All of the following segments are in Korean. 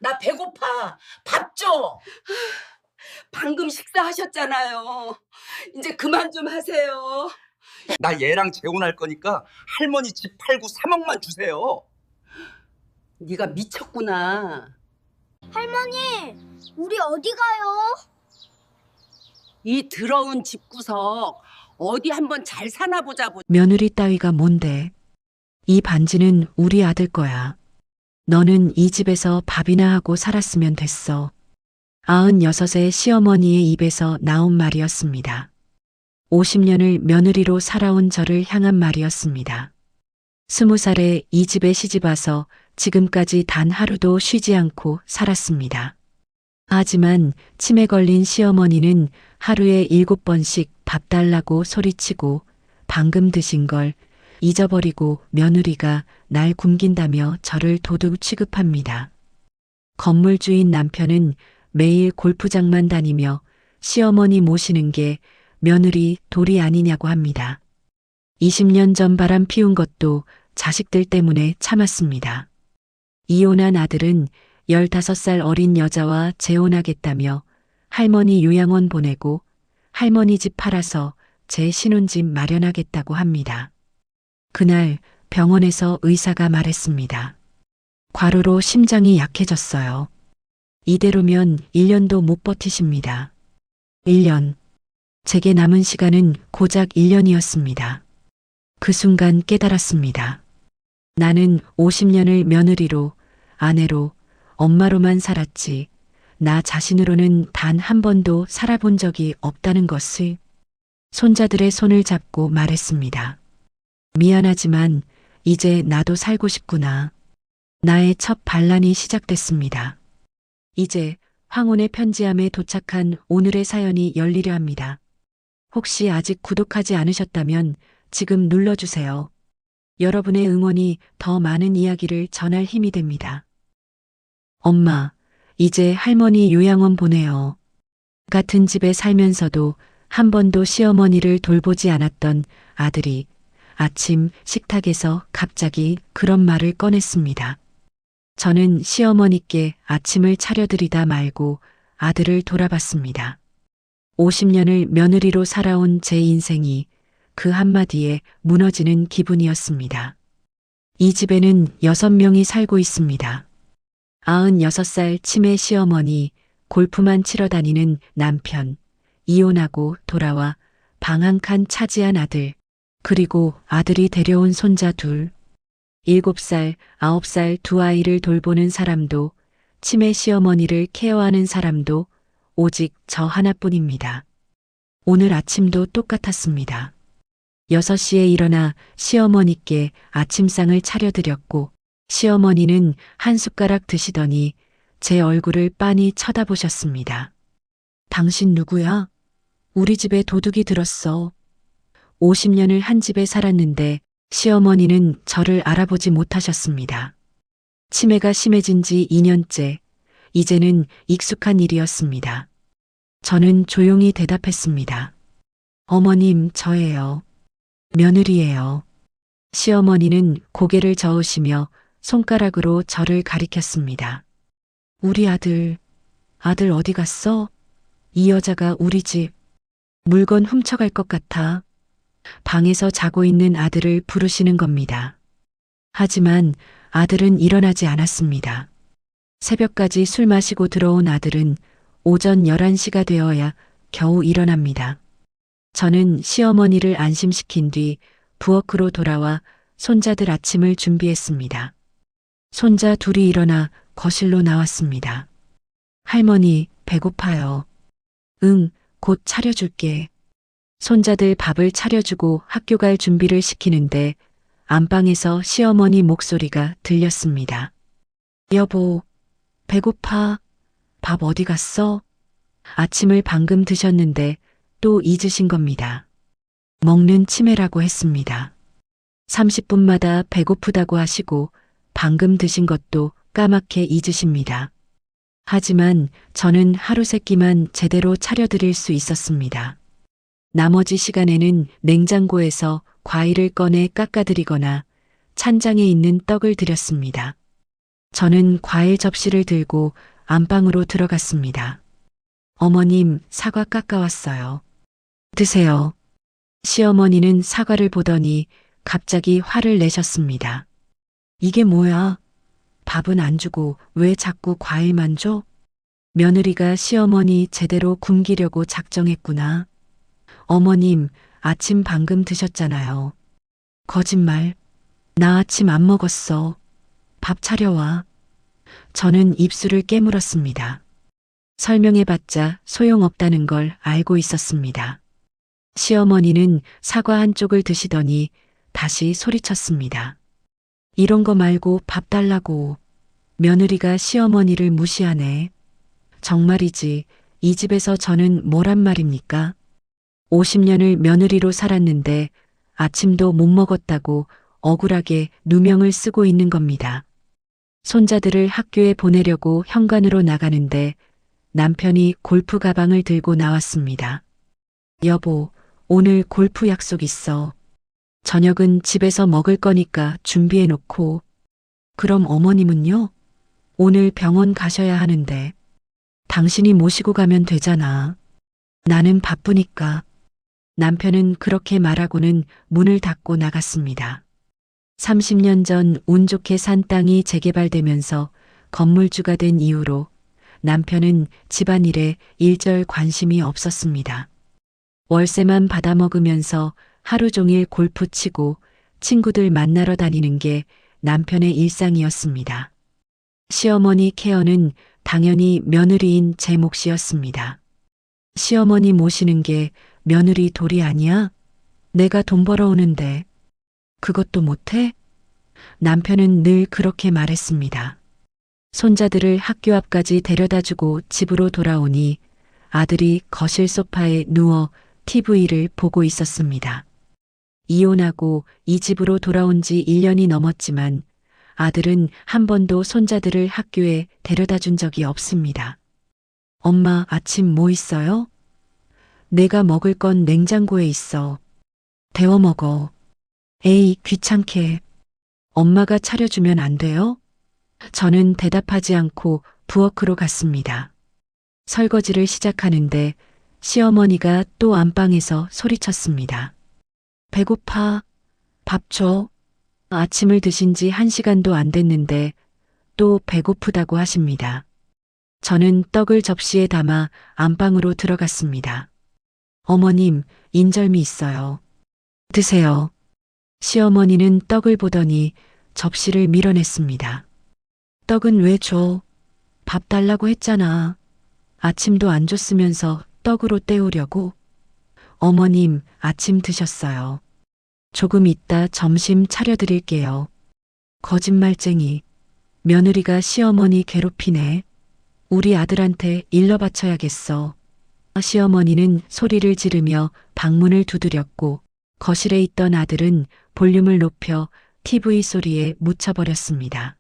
나 배고파. 밥 줘. 방금 식사하셨잖아요. 이제 그만 좀 하세요. 나 얘랑 재혼할 거니까 할머니 집 팔고 3억만 주세요. 네가 미쳤구나. 할머니, 우리 어디 가요? 이 더러운 집구석 어디 한번 잘 사나 보자고. 며느리 따위가 뭔데? 이 반지는 우리 아들 거야. 너는 이 집에서 밥이나 하고 살았으면 됐어. 96의 시어머니의 입에서 나온 말이었습니다. 50년을 며느리로 살아온 저를 향한 말이었습니다. 20살에 이 집에 시집와서 지금까지 단 하루도 쉬지 않고 살았습니다. 하지만 치매 걸린 시어머니는 하루에 7번씩 밥 달라고 소리치고 방금 드신 걸 잊어버리고 며느리가 날 굶긴다며 저를 도둑 취급합니다. 건물주인 남편은 매일 골프장만 다니며 시어머니 모시는 게 며느리 도리 아니냐고 합니다. 20년 전 바람 피운 것도 자식들 때문에 참았습니다. 이혼한 아들은 15살 어린 여자와 재혼하겠다며 할머니 요양원 보내고 할머니 집 팔아서 제 신혼집 마련하겠다고 합니다. 그날 병원에서 의사가 말했습니다. 과로로 심장이 약해졌어요. 이대로면 1년도 못 버티십니다. 1년. 제게 남은 시간은 고작 1년이었습니다. 그 순간 깨달았습니다. 나는 50년을 며느리로, 아내로, 엄마로만 살았지, 나 자신으로는 단 한 번도 살아본 적이 없다는 것을. 손자들의 손을 잡고 말했습니다. 미안하지만 이제 나도 살고 싶구나. 나의 첫 반란이 시작됐습니다. 이제 황혼의 편지함에 도착한 오늘의 사연이 열리려 합니다. 혹시 아직 구독하지 않으셨다면 지금 눌러주세요. 여러분의 응원이 더 많은 이야기를 전할 힘이 됩니다. 엄마, 이제 할머니 요양원 보내요. 같은 집에 살면서도 한 번도 시어머니를 돌보지 않았던 아들이 아침 식탁에서 갑자기 그런 말을 꺼냈습니다. 저는 시어머니께 아침을 차려드리다 말고 아들을 돌아봤습니다. 50년을 며느리로 살아온 제 인생이 그 한마디에 무너지는 기분이었습니다. 이 집에는 6명이 살고 있습니다. 96살 치매 시어머니, 골프만 치러 다니는 남편, 이혼하고 돌아와 방 한 칸 차지한 아들, 그리고 아들이 데려온 손자 둘, 7살, 9살 두 아이를 돌보는 사람도, 치매 시어머니를 케어하는 사람도 오직 저 하나뿐입니다. 오늘 아침도 똑같았습니다. 6시에 일어나 시어머니께 아침상을 차려드렸고, 시어머니는 한 숟가락 드시더니 제 얼굴을 빤히 쳐다보셨습니다. 당신 누구야? 우리 집에 도둑이 들었어. 50년을 한 집에 살았는데 시어머니는 저를 알아보지 못하셨습니다. 치매가 심해진 지 2년째, 이제는 익숙한 일이었습니다. 저는 조용히 대답했습니다. 어머님, 저예요. 며느리예요. 시어머니는 고개를 저으시며 손가락으로 저를 가리켰습니다. 우리 아들 어디 갔어? 이 여자가 우리 집 물건 훔쳐갈 것 같아. 방에서 자고 있는 아들을 부르시는 겁니다. 하지만 아들은 일어나지 않았습니다. 새벽까지 술 마시고 들어온 아들은 오전 11시가 되어야 겨우 일어납니다. 저는 시어머니를 안심시킨 뒤 부엌으로 돌아와 손자들 아침을 준비했습니다. 손자 둘이 일어나 거실로 나왔습니다. 할머니, 배고파요. 응, 곧 차려줄게. 손자들 밥을 차려주고 학교 갈 준비를 시키는데 안방에서 시어머니 목소리가 들렸습니다. 여보, 배고파. 밥 어디 갔어? 아침을 방금 드셨는데 또 잊으신 겁니다. 먹는 치매라고 했습니다. 30분마다 배고프다고 하시고 방금 드신 것도 까맣게 잊으십니다. 하지만 저는 하루 세 끼만 제대로 차려드릴 수 있었습니다. 나머지 시간에는 냉장고에서 과일을 꺼내 깎아드리거나 찬장에 있는 떡을 드렸습니다. 저는 과일 접시를 들고 안방으로 들어갔습니다. 어머님, 사과 깎아왔어요. 드세요. 시어머니는 사과를 보더니 갑자기 화를 내셨습니다. 이게 뭐야? 밥은 안 주고 왜 자꾸 과일만 줘? 며느리가 시어머니 제대로 굶기려고 작정했구나. 어머님, 아침 방금 드셨잖아요. 거짓말. 나 아침 안 먹었어. 밥 차려와. 저는 입술을 깨물었습니다. 설명해봤자 소용없다는 걸 알고 있었습니다. 시어머니는 사과 한쪽을 드시더니 다시 소리쳤습니다. 이런 거 말고 밥 달라고. 며느리가 시어머니를 무시하네. 정말이지, 이 집에서 저는 뭐란 말입니까? 50년을 며느리로 살았는데 아침도 못 먹었다고 억울하게 누명을 쓰고 있는 겁니다. 손자들을 학교에 보내려고 현관으로 나가는데 남편이 골프 가방을 들고 나왔습니다. 여보, 오늘 골프 약속 있어. 저녁은 집에서 먹을 거니까 준비해 놓고. 그럼 어머님은요? 오늘 병원 가셔야 하는데. 당신이 모시고 가면 되잖아. 나는 바쁘니까. 남편은 그렇게 말하고는 문을 닫고 나갔습니다. 30년 전 운 좋게 산 땅이 재개발되면서 건물주가 된 이후로 남편은 집안일에 일절 관심이 없었습니다. 월세만 받아먹으면서 하루 종일 골프 치고 친구들 만나러 다니는 게 남편의 일상이었습니다. 시어머니 케어는 당연히 며느리인 제 몫이었습니다. 시어머니 모시는 게 며느리 도리 아니야? 내가 돈 벌어오는데 그것도 못해? 남편은 늘 그렇게 말했습니다. 손자들을 학교 앞까지 데려다주고 집으로 돌아오니 아들이 거실 소파에 누워 TV를 보고 있었습니다. 이혼하고 이 집으로 돌아온 지 1년이 넘었지만 아들은 한 번도 손자들을 학교에 데려다 준 적이 없습니다. 엄마, 아침 뭐 있어요? 내가 먹을 건 냉장고에 있어. 데워 먹어. 에이, 귀찮게. 엄마가 차려주면 안 돼요? 저는 대답하지 않고 부엌으로 갔습니다. 설거지를 시작하는데 시어머니가 또 안방에서 소리쳤습니다. 배고파. 밥 줘. 아침을 드신 지 1시간도 안 됐는데 또 배고프다고 하십니다. 저는 떡을 접시에 담아 안방으로 들어갔습니다. 어머님, 인절미 있어요. 드세요. 시어머니는 떡을 보더니 접시를 밀어냈습니다. 떡은 왜 줘? 밥 달라고 했잖아. 아침도 안 줬으면서 떡으로 때우려고. 어머님, 아침 드셨어요. 조금 이따 점심 차려드릴게요. 거짓말쟁이. 며느리가 시어머니 괴롭히네. 우리 아들한테 일러 바쳐야겠어. 시어머니는 소리를 지르며 방문을 두드렸고 거실에 있던 아들은 볼륨을 높여 TV 소리에 묻혀버렸습니다.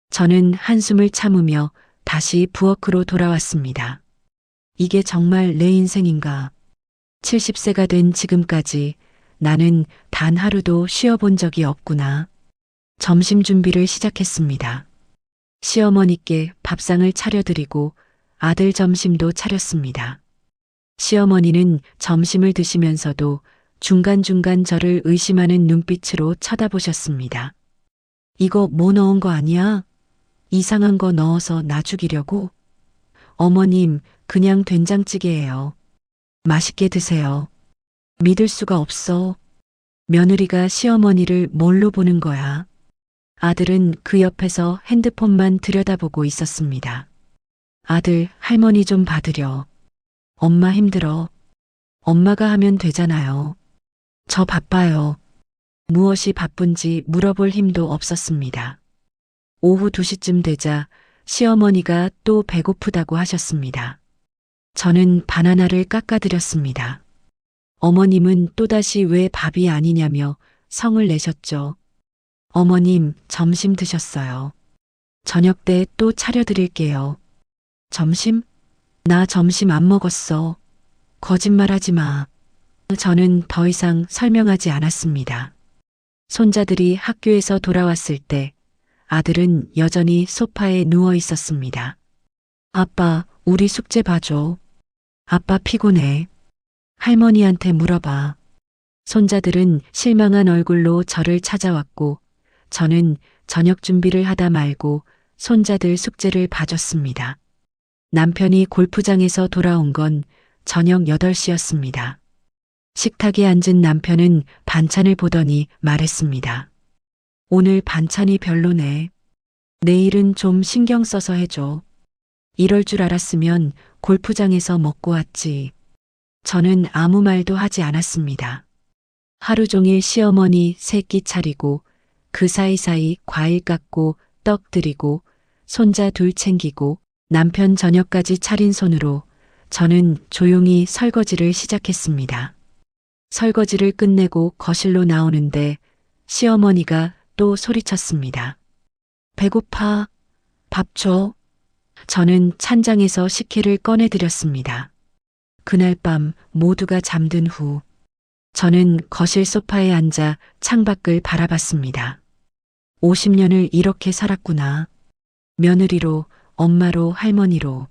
저는 한숨을 참으며 다시 부엌으로 돌아왔습니다. 이게 정말 내 인생인가? 70세가 된 지금까지 나는 단 하루도 쉬어본 적이 없구나. 점심 준비를 시작했습니다. 시어머니께 밥상을 차려드리고 아들 점심도 차렸습니다. 시어머니는 점심을 드시면서도 중간중간 저를 의심하는 눈빛으로 쳐다보셨습니다. 이거 뭐 넣은 거 아니야? 이상한 거 넣어서 나 죽이려고? 어머님, 그냥 된장찌개예요. 맛있게 드세요. 믿을 수가 없어. 며느리가 시어머니를 뭘로 보는 거야? 아들은 그 옆에서 핸드폰만 들여다보고 있었습니다. 아들, 할머니 좀 받으려. 엄마 힘들어. 엄마가 하면 되잖아요. 저 바빠요. 무엇이 바쁜지 물어볼 힘도 없었습니다. 오후 2시쯤 되자 시어머니가 또 배고프다고 하셨습니다. 저는 바나나를 깎아드렸습니다. 어머님은 또다시 왜 밥이 아니냐며 성을 내셨죠. 어머님, 점심 드셨어요. 저녁 때 또 차려드릴게요. 점심? 나 점심 안 먹었어. 거짓말하지 마. 저는 더 이상 설명하지 않았습니다. 손자들이 학교에서 돌아왔을 때 아들은 여전히 소파에 누워 있었습니다. 아빠, 우리 숙제 봐줘. 아빠 피곤해. 할머니한테 물어봐. 손자들은 실망한 얼굴로 저를 찾아왔고 저는 저녁 준비를 하다 말고 손자들 숙제를 봐줬습니다. 남편이 골프장에서 돌아온 건 저녁 8시였습니다. 식탁에 앉은 남편은 반찬을 보더니 말했습니다. 오늘 반찬이 별로네. 내일은 좀 신경 써서 해줘. 이럴 줄 알았으면 골프장에서 먹고 왔지. 저는 아무 말도 하지 않았습니다. 하루 종일 시어머니 새끼 차리고 그 사이사이 과일 깎고 떡 드리고 손자 둘 챙기고 남편 저녁까지 차린 손으로 저는 조용히 설거지를 시작했습니다. 설거지를 끝내고 거실로 나오는데 시어머니가 또 소리쳤습니다. 배고파. 밥 줘. 저는 찬장에서 식혜를 꺼내드렸습니다. 그날 밤 모두가 잠든 후 저는 거실 소파에 앉아 창밖을 바라봤습니다. 50년을 이렇게 살았구나. 며느리로, 엄마로, 할머니로.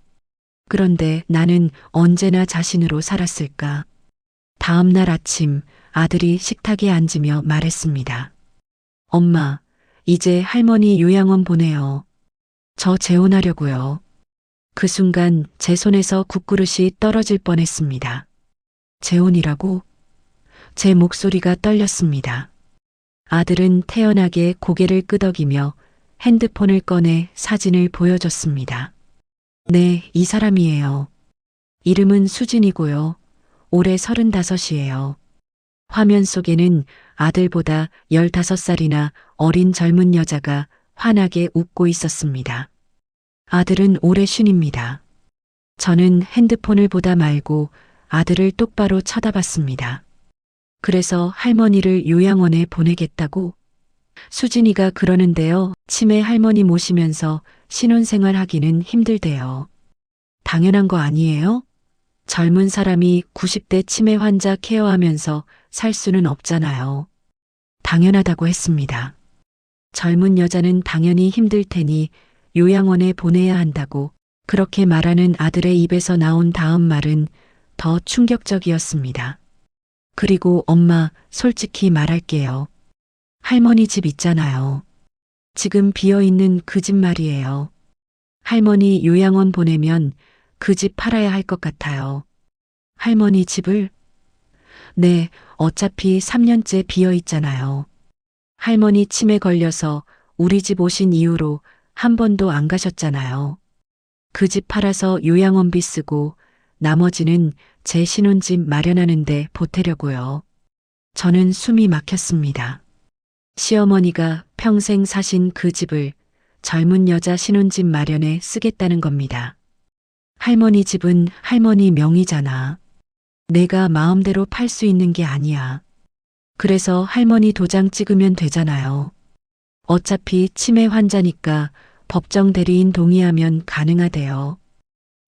그런데 나는 언제나 자신으로 살았을까? 다음 날 아침 아들이 식탁에 앉으며 말했습니다. 엄마, 이제 할머니 요양원 보내요. 저 재혼하려고요. 그 순간 제 손에서 국그릇이 떨어질 뻔했습니다. 재혼이라고? 제 목소리가 떨렸습니다. 아들은 태연하게 고개를 끄덕이며 핸드폰을 꺼내 사진을 보여줬습니다. 네, 이 사람이에요. 이름은 수진이고요. 올해 35이에요. 화면 속에는 아들보다 15살이나 어린 젊은 여자가 환하게 웃고 있었습니다. 아들은 올해 50입니다. 저는 핸드폰을 보다 말고 아들을 똑바로 쳐다봤습니다. 그래서 할머니를 요양원에 보내겠다고? 수진이가 그러는데요. 치매 할머니 모시면서 신혼생활 하기는 힘들대요. 당연한 거 아니에요? 젊은 사람이 90대 치매 환자 케어하면서 살 수는 없잖아요. 당연하다고 했습니다. 젊은 여자는 당연히 힘들 테니 요양원에 보내야 한다고 그렇게 말하는 아들의 입에서 나온 다음 말은 더 충격적이었습니다. 그리고 엄마, 솔직히 말할게요. 할머니 집 있잖아요. 지금 비어있는 그 집 말이에요. 할머니 요양원 보내면 그 집 팔아야 할 것 같아요. 할머니 집을? 네, 어차피 3년째 비어있잖아요. 할머니 치매 걸려서 우리 집 오신 이후로 한 번도 안 가셨잖아요. 그 집 팔아서 요양원비 쓰고 나머지는 제 신혼집 마련하는데 보태려고요. 저는 숨이 막혔습니다. 시어머니가 평생 사신 그 집을 젊은 여자 신혼집 마련에 쓰겠다는 겁니다. 할머니 집은 할머니 명의잖아. 내가 마음대로 팔 수 있는 게 아니야. 그래서 할머니 도장 찍으면 되잖아요. 어차피 치매 환자니까 법정 대리인 동의하면 가능하대요.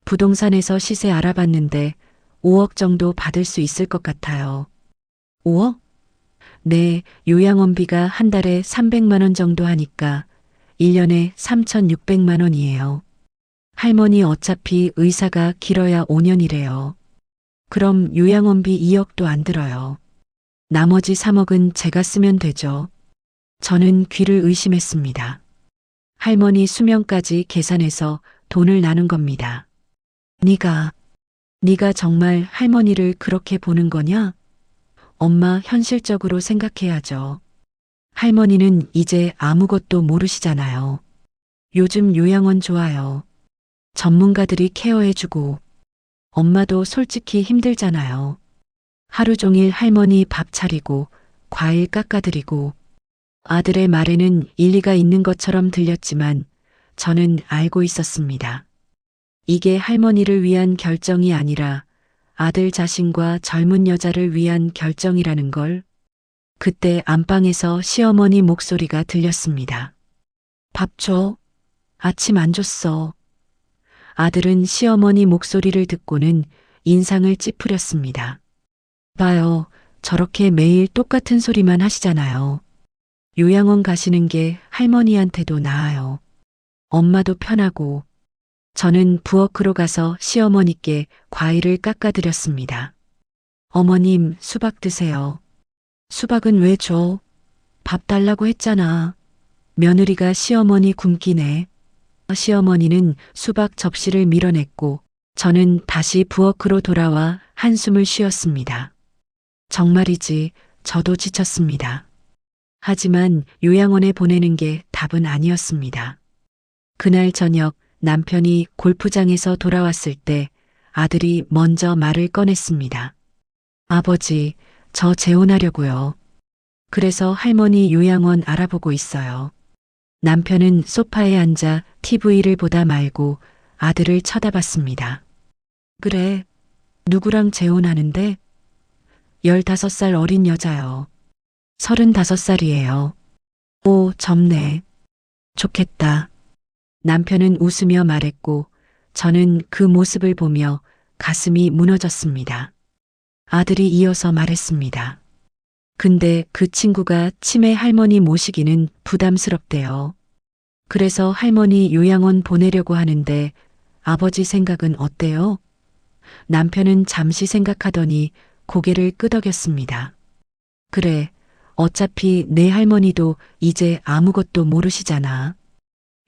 부동산에서 시세 알아봤는데 5억 정도 받을 수 있을 것 같아요. 5억? 네, 요양원비가 한 달에 300만 원 정도 하니까 1년에 3,600만 원이에요. 할머니 어차피 의사가 길어야 5년이래요. 그럼 요양원비 2억도 안 들어요. 나머지 3억은 제가 쓰면 되죠. 저는 귀를 의심했습니다. 할머니 수명까지 계산해서 돈을 나눈 겁니다. 네가 정말 할머니를 그렇게 보는 거냐? 엄마, 현실적으로 생각해야죠. 할머니는 이제 아무것도 모르시잖아요. 요즘 요양원 좋아요. 전문가들이 케어해주고 엄마도 솔직히 힘들잖아요. 하루 종일 할머니 밥 차리고 과일 깎아드리고. 아들의 말에는 일리가 있는 것처럼 들렸지만 저는 알고 있었습니다. 이게 할머니를 위한 결정이 아니라 아들 자신과 젊은 여자를 위한 결정이라는 걸. 그때 안방에서 시어머니 목소리가 들렸습니다. 밥 줘. 아침 안 줬어. 아들은 시어머니 목소리를 듣고는 인상을 찌푸렸습니다. 봐요, 저렇게 매일 똑같은 소리만 하시잖아요. 요양원 가시는 게 할머니한테도 나아요. 엄마도 편하고. 저는 부엌으로 가서 시어머니께 과일을 깎아드렸습니다. 어머님, 수박 드세요. 수박은 왜 줘? 밥 달라고 했잖아. 며느리가 시어머니 굶기네. 시어머니는 수박 접시를 밀어냈고 저는 다시 부엌으로 돌아와 한숨을 쉬었습니다. 정말이지 저도 지쳤습니다. 하지만 요양원에 보내는 게 답은 아니었습니다. 그날 저녁 남편이 골프장에서 돌아왔을 때 아들이 먼저 말을 꺼냈습니다. 아버지, 저 재혼하려고요. 그래서 할머니 요양원 알아보고 있어요. 남편은 소파에 앉아 TV를 보다 말고 아들을 쳐다봤습니다. 그래, 누구랑 재혼하는데? 15살 어린 여자요. 35살이에요. 오, 젊네. 좋겠다. 남편은 웃으며 말했고 저는 그 모습을 보며 가슴이 무너졌습니다. 아들이 이어서 말했습니다. 근데 그 친구가 치매 할머니 모시기는 부담스럽대요. 그래서 할머니 요양원 보내려고 하는데 아버지 생각은 어때요? 남편은 잠시 생각하더니 고개를 끄덕였습니다. 그래, 어차피 내 할머니도 이제 아무것도 모르시잖아.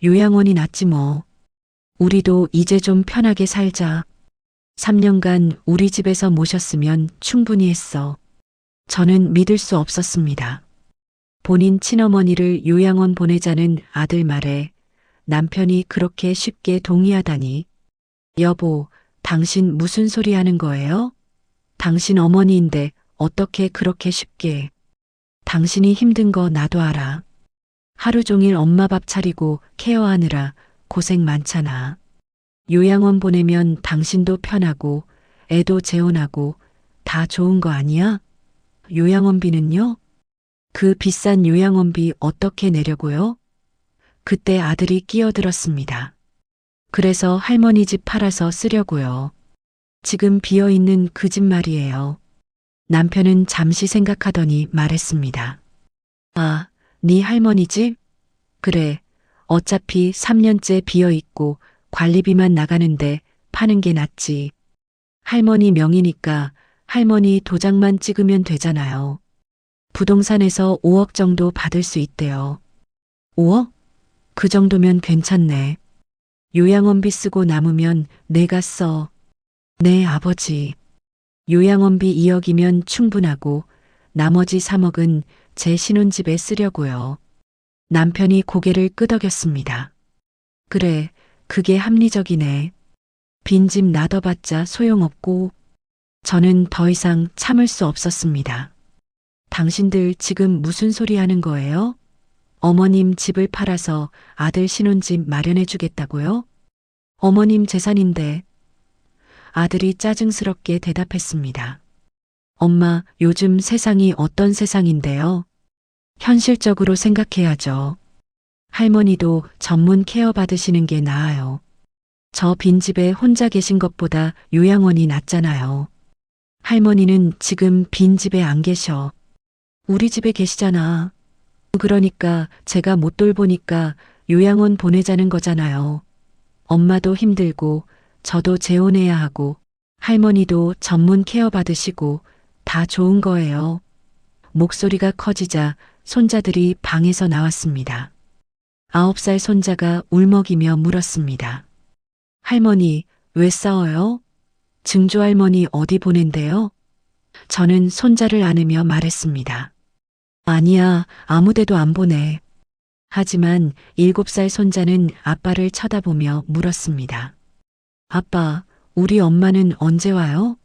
요양원이 낫지 뭐. 우리도 이제 좀 편하게 살자. 3년간 우리 집에서 모셨으면 충분히 했어. 저는 믿을 수 없었습니다. 본인 친어머니를 요양원 보내자는 아들 말에 남편이 그렇게 쉽게 동의하다니. 여보, 당신 무슨 소리 하는 거예요? 당신 어머니인데 어떻게 그렇게 쉽게. 당신이 힘든 거 나도 알아. 하루 종일 엄마 밥 차리고 케어하느라 고생 많잖아. 요양원 보내면 당신도 편하고 애도 재혼하고 다 좋은 거 아니야? 요양원비는요? 그 비싼 요양원비 어떻게 내려고요? 그때 아들이 끼어들었습니다. 그래서 할머니 집 팔아서 쓰려고요. 지금 비어있는 그 집 말이에요. 남편은 잠시 생각하더니 말했습니다. 아, 네 할머니 집? 그래, 어차피 3년째 비어있고 관리비만 나가는데 파는 게 낫지. 할머니 명의니까 할머니 도장만 찍으면 되잖아요. 부동산에서 5억 정도 받을 수 있대요. 5억? 그 정도면 괜찮네. 요양원비 쓰고 남으면 내가 써. 네, 아버지. 요양원비 2억이면 충분하고 나머지 3억은 제 신혼집에 쓰려고요. 남편이 고개를 끄덕였습니다. 그래, 그게 합리적이네. 빈집 놔둬봤자 소용없고. 저는 더 이상 참을 수 없었습니다. 당신들 지금 무슨 소리 하는 거예요? 어머님 집을 팔아서 아들 신혼집 마련해 주겠다고요? 어머님 재산인데. 아들이 짜증스럽게 대답했습니다. 엄마, 요즘 세상이 어떤 세상인데요? 현실적으로 생각해야죠. 할머니도 전문 케어 받으시는 게 나아요. 저 빈집에 혼자 계신 것보다 요양원이 낫잖아요. 할머니는 지금 빈집에 안 계셔. 우리 집에 계시잖아. 그러니까 제가 못 돌보니까 요양원 보내자는 거잖아요. 엄마도 힘들고 저도 재혼해야 하고 할머니도 전문 케어 받으시고 다 좋은 거예요. 목소리가 커지자 손자들이 방에서 나왔습니다. 9살 손자가 울먹이며 물었습니다. 할머니, 왜 싸워요? 증조할머니 어디 보낸대요? 저는 손자를 안으며 말했습니다. 아니야, 아무데도 안 보내. 하지만 7살 손자는 아빠를 쳐다보며 물었습니다. 아빠, 우리 엄마는 언제 와요?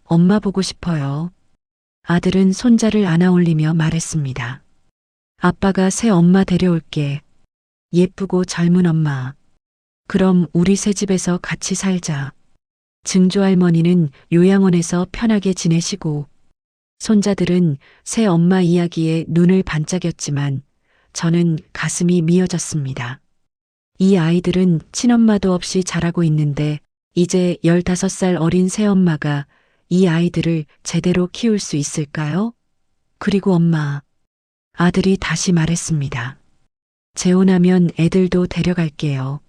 엄마 보고 싶어요. 아들은 손자를 안아 올리며 말했습니다. 아빠가 새 엄마 데려올게. 예쁘고 젊은 엄마. 그럼 우리 새 집에서 같이 살자. 증조할머니는 요양원에서 편하게 지내시고 손자들은 새 엄마 이야기에 눈을 반짝였지만 저는 가슴이 미어졌습니다. 이 아이들은 친엄마도 없이 자라고 있는데 이제 15살 어린 새엄마가 이 아이들을 제대로 키울 수 있을까요? 그리고 엄마. 아들이 다시 말했습니다. 재혼하면 애들도 데려갈게요.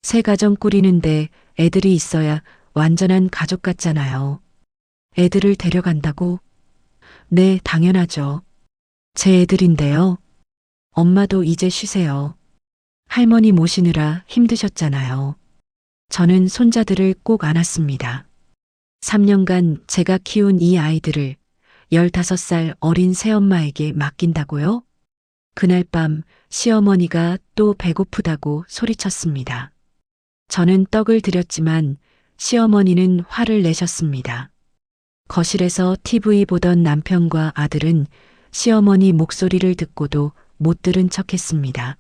새 가정 꾸리는데 애들이 있어야 완전한 가족 같잖아요. 애들을 데려간다고? 네, 당연하죠. 제 애들인데요. 엄마도 이제 쉬세요. 할머니 모시느라 힘드셨잖아요. 저는 손자들을 꼭 안았습니다. 3년간 제가 키운 이 아이들을 15살 어린 새엄마에게 맡긴다고요? 그날 밤 시어머니가 또 배고프다고 소리쳤습니다. 저는 떡을 드렸지만 시어머니는 화를 내셨습니다. 거실에서 TV 보던 남편과 아들은 시어머니 목소리를 듣고도 못 들은 척했습니다.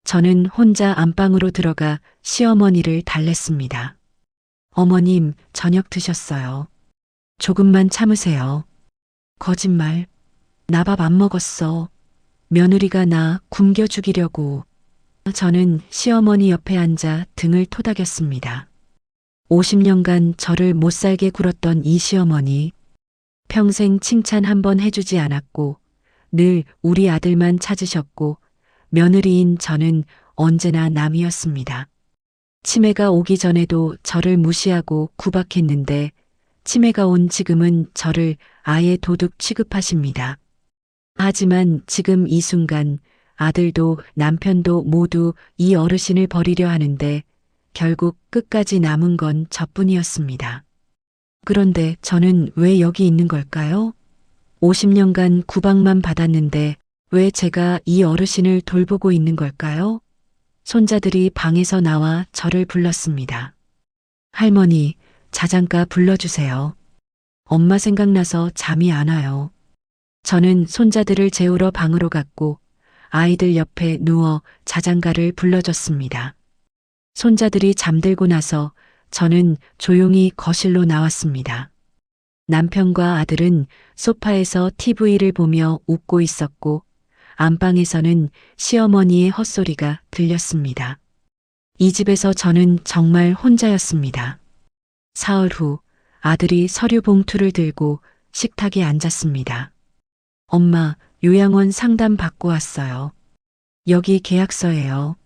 저는 혼자 안방으로 들어가 시어머니를 달랬습니다. 어머님, 저녁 드셨어요. 조금만 참으세요. 거짓말. 나 밥 안 먹었어. 며느리가 나 굶겨 죽이려고. 저는 시어머니 옆에 앉아 등을 토닥였습니다. 50년간 저를 못살게 굴었던 이 시어머니. 평생 칭찬 한 번 해주지 않았고 늘 우리 아들만 찾으셨고 며느리인 저는 언제나 남이었습니다. 치매가 오기 전에도 저를 무시하고 구박했는데 치매가 온 지금은 저를 아예 도둑 취급하십니다. 하지만 지금 이 순간 아들도 남편도 모두 이 어르신을 버리려 하는데 결국 끝까지 남은 건 저뿐이었습니다. 그런데 저는 왜 여기 있는 걸까요? 50년간 구박만 받았는데 왜 제가 이 어르신을 돌보고 있는 걸까요? 손자들이 방에서 나와 저를 불렀습니다. 할머니, 자장가 불러주세요. 엄마 생각나서 잠이 안 와요. 저는 손자들을 재우러 방으로 갔고 아이들 옆에 누워 자장가를 불러줬습니다. 손자들이 잠들고 나서 저는 조용히 거실로 나왔습니다. 남편과 아들은 소파에서 TV를 보며 웃고 있었고 안방에서는 시어머니의 헛소리가 들렸습니다. 이 집에서 저는 정말 혼자였습니다. 사흘 후 아들이 서류 봉투를 들고 식탁에 앉았습니다. 엄마, 요양원 상담 받고 왔어요. 여기 계약서예요.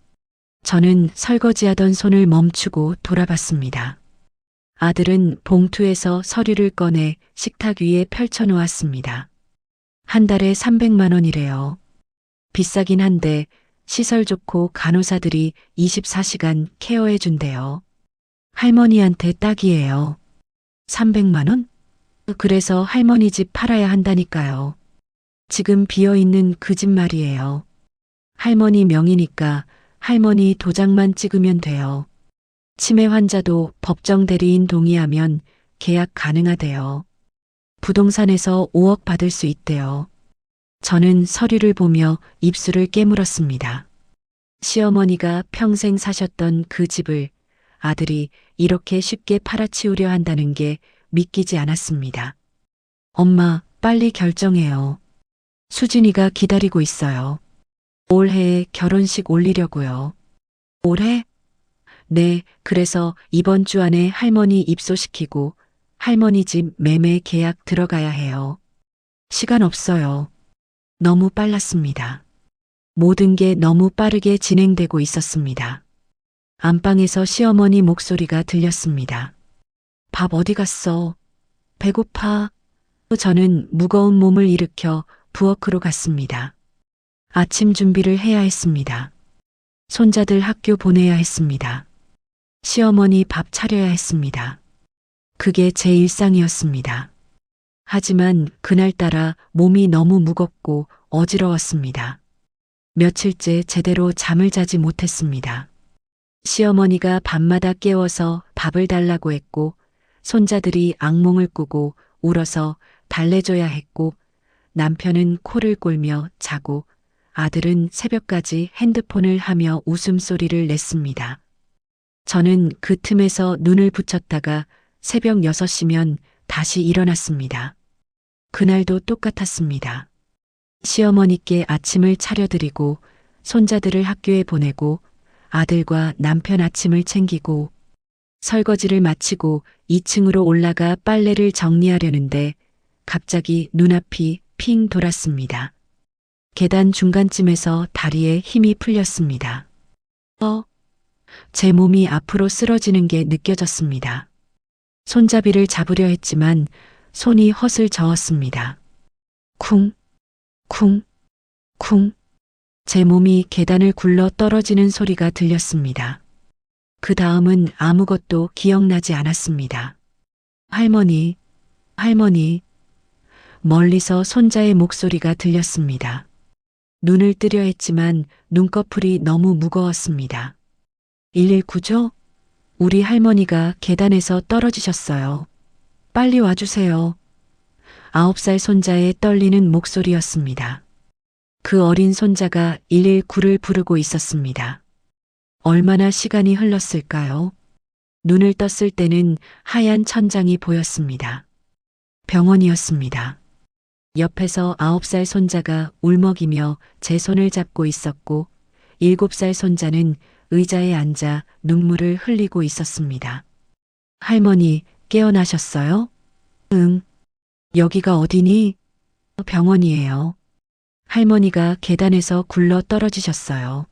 저는 설거지하던 손을 멈추고 돌아봤습니다. 아들은 봉투에서 서류를 꺼내 식탁 위에 펼쳐놓았습니다. 한 달에 300만 원이래요. 비싸긴 한데 시설 좋고 간호사들이 24시간 케어해 준대요. 할머니한테 딱이에요. 300만 원? 그래서 할머니 집 팔아야 한다니까요. 지금 비어있는 그 집 말이에요. 할머니 명의니까 할머니 도장만 찍으면 돼요. 치매 환자도 법정 대리인 동의하면 계약 가능하대요. 부동산에서 5억 받을 수 있대요. 저는 서류를 보며 입술을 깨물었습니다. 시어머니가 평생 사셨던 그 집을 아들이 이렇게 쉽게 팔아치우려 한다는 게 믿기지 않았습니다. 엄마, 빨리 결정해요. 수진이가 기다리고 있어요. 올해에 결혼식 올리려고요. 올해? 네, 그래서 이번 주 안에 할머니 입소시키고 할머니 집 매매 계약 들어가야 해요. 시간 없어요. 너무 빨랐습니다. 모든 게 너무 빠르게 진행되고 있었습니다. 안방에서 시어머니 목소리가 들렸습니다. 밥 어디 갔어? 배고파. 저는 무거운 몸을 일으켜 부엌으로 갔습니다. 아침 준비를 해야 했습니다. 손자들 학교 보내야 했습니다. 시어머니 밥 차려야 했습니다. 그게 제 일상이었습니다. 하지만 그날따라 몸이 너무 무겁고 어지러웠습니다. 며칠째 제대로 잠을 자지 못했습니다. 시어머니가 밤마다 깨워서 밥을 달라고 했고 손자들이 악몽을 꾸고 울어서 달래줘야 했고 남편은 코를 골며 자고 아들은 새벽까지 핸드폰을 하며 웃음소리를 냈습니다. 저는 그 틈에서 눈을 붙였다가 새벽 6시면 다시 일어났습니다. 그날도 똑같았습니다. 시어머니께 아침을 차려드리고 손자들을 학교에 보내고 아들과 남편 아침을 챙기고 설거지를 마치고 2층으로 올라가 빨래를 정리하려는데 갑자기 눈앞이 핑 돌았습니다. 계단 중간쯤에서 다리에 힘이 풀렸습니다. 제 몸이 앞으로 쓰러지는 게 느껴졌습니다. 손잡이를 잡으려 했지만 손이 헛을 저었습니다. 쿵, 쿵, 쿵. 제 몸이 계단을 굴러 떨어지는 소리가 들렸습니다. 그 다음은 아무것도 기억나지 않았습니다. 할머니, 할머니. 멀리서 손자의 목소리가 들렸습니다. 눈을 뜨려 했지만 눈꺼풀이 너무 무거웠습니다. 119죠? 우리 할머니가 계단에서 떨어지셨어요. 빨리 와주세요. 9살 손자의 떨리는 목소리였습니다. 그 어린 손자가 119를 부르고 있었습니다. 얼마나 시간이 흘렀을까요? 눈을 떴을 때는 하얀 천장이 보였습니다. 병원이었습니다. 옆에서 9살 손자가 울먹이며 제 손을 잡고 있었고 7살 손자는 의자에 앉아 눈물을 흘리고 있었습니다. 할머니, 깨어나셨어요? 응. 여기가 어디니? 병원이에요. 할머니가 계단에서 굴러 떨어지셨어요.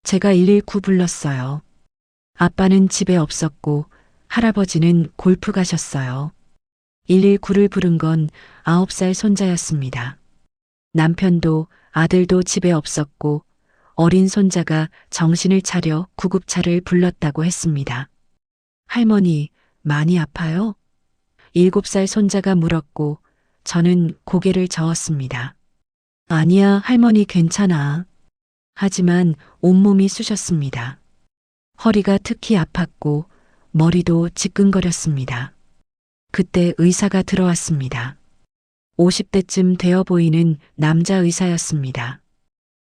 제가 119 불렀어요. 아빠는 집에 없었고 할아버지는 골프 가셨어요. 119를 부른 건 9살 손자였습니다. 남편도 아들도 집에 없었고 어린 손자가 정신을 차려 구급차를 불렀다고 했습니다. 할머니, 많이 아파요? 7살 손자가 물었고 저는 고개를 저었습니다. 아니야, 할머니 괜찮아. 하지만 온몸이 쑤셨습니다. 허리가 특히 아팠고 머리도 지끈거렸습니다. 그때 의사가 들어왔습니다. 50대쯤 되어 보이는 남자 의사였습니다.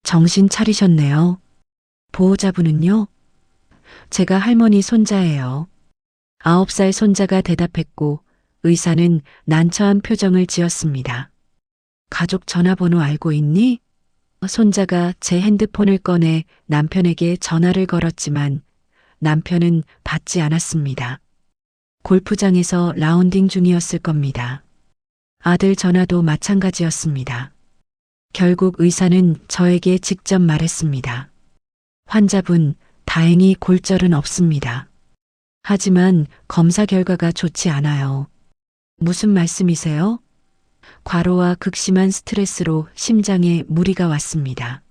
정신 차리셨네요. 보호자분은요? 제가 할머니 손자예요. 9살 손자가 대답했고 의사는 난처한 표정을 지었습니다. 가족 전화번호 알고 있니? 손자가 제 핸드폰을 꺼내 남편에게 전화를 걸었지만 남편은 받지 않았습니다. 골프장에서 라운딩 중이었을 겁니다. 아들 전화도 마찬가지였습니다. 결국 의사는 저에게 직접 말했습니다. 환자분, 다행히 골절은 없습니다. 하지만 검사 결과가 좋지 않아요. 무슨 말씀이세요? 과로와 극심한 스트레스로 심장에 무리가 왔습니다.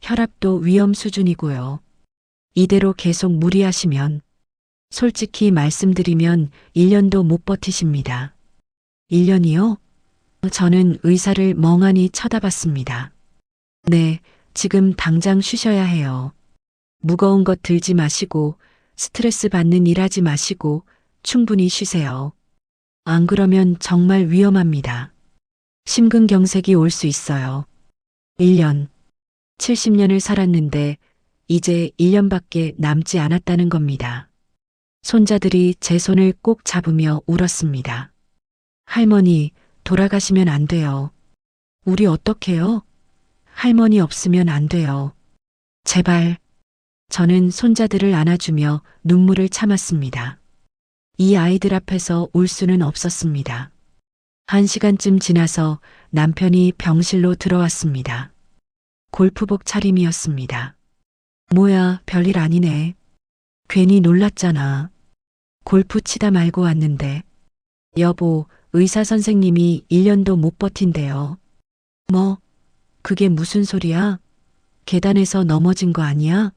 혈압도 위험 수준이고요. 이대로 계속 무리하시면 솔직히 말씀드리면 1년도 못 버티십니다. 1년이요? 저는 의사를 멍하니 쳐다봤습니다. 네, 지금 당장 쉬셔야 해요. 무거운 것 들지 마시고 스트레스 받는 일 하지 마시고 충분히 쉬세요. 안 그러면 정말 위험합니다. 심근경색이 올 수 있어요. 1년. 70년을 살았는데 이제 1년밖에 남지 않았다는 겁니다. 손자들이 제 손을 꼭 잡으며 울었습니다. 할머니, 돌아가시면 안 돼요. 우리 어떡해요? 할머니 없으면 안 돼요. 제발. 저는 손자들을 안아주며 눈물을 참았습니다. 이 아이들 앞에서 울 수는 없었습니다. 1시간쯤 지나서 남편이 병실로 들어왔습니다. 골프복 차림이었습니다. 뭐야, 별일 아니네. 괜히 놀랐잖아. 골프 치다 말고 왔는데. 여보, 의사 선생님이 1년도 못 버틴대요. 뭐? 그게 무슨 소리야? 계단에서 넘어진 거 아니야?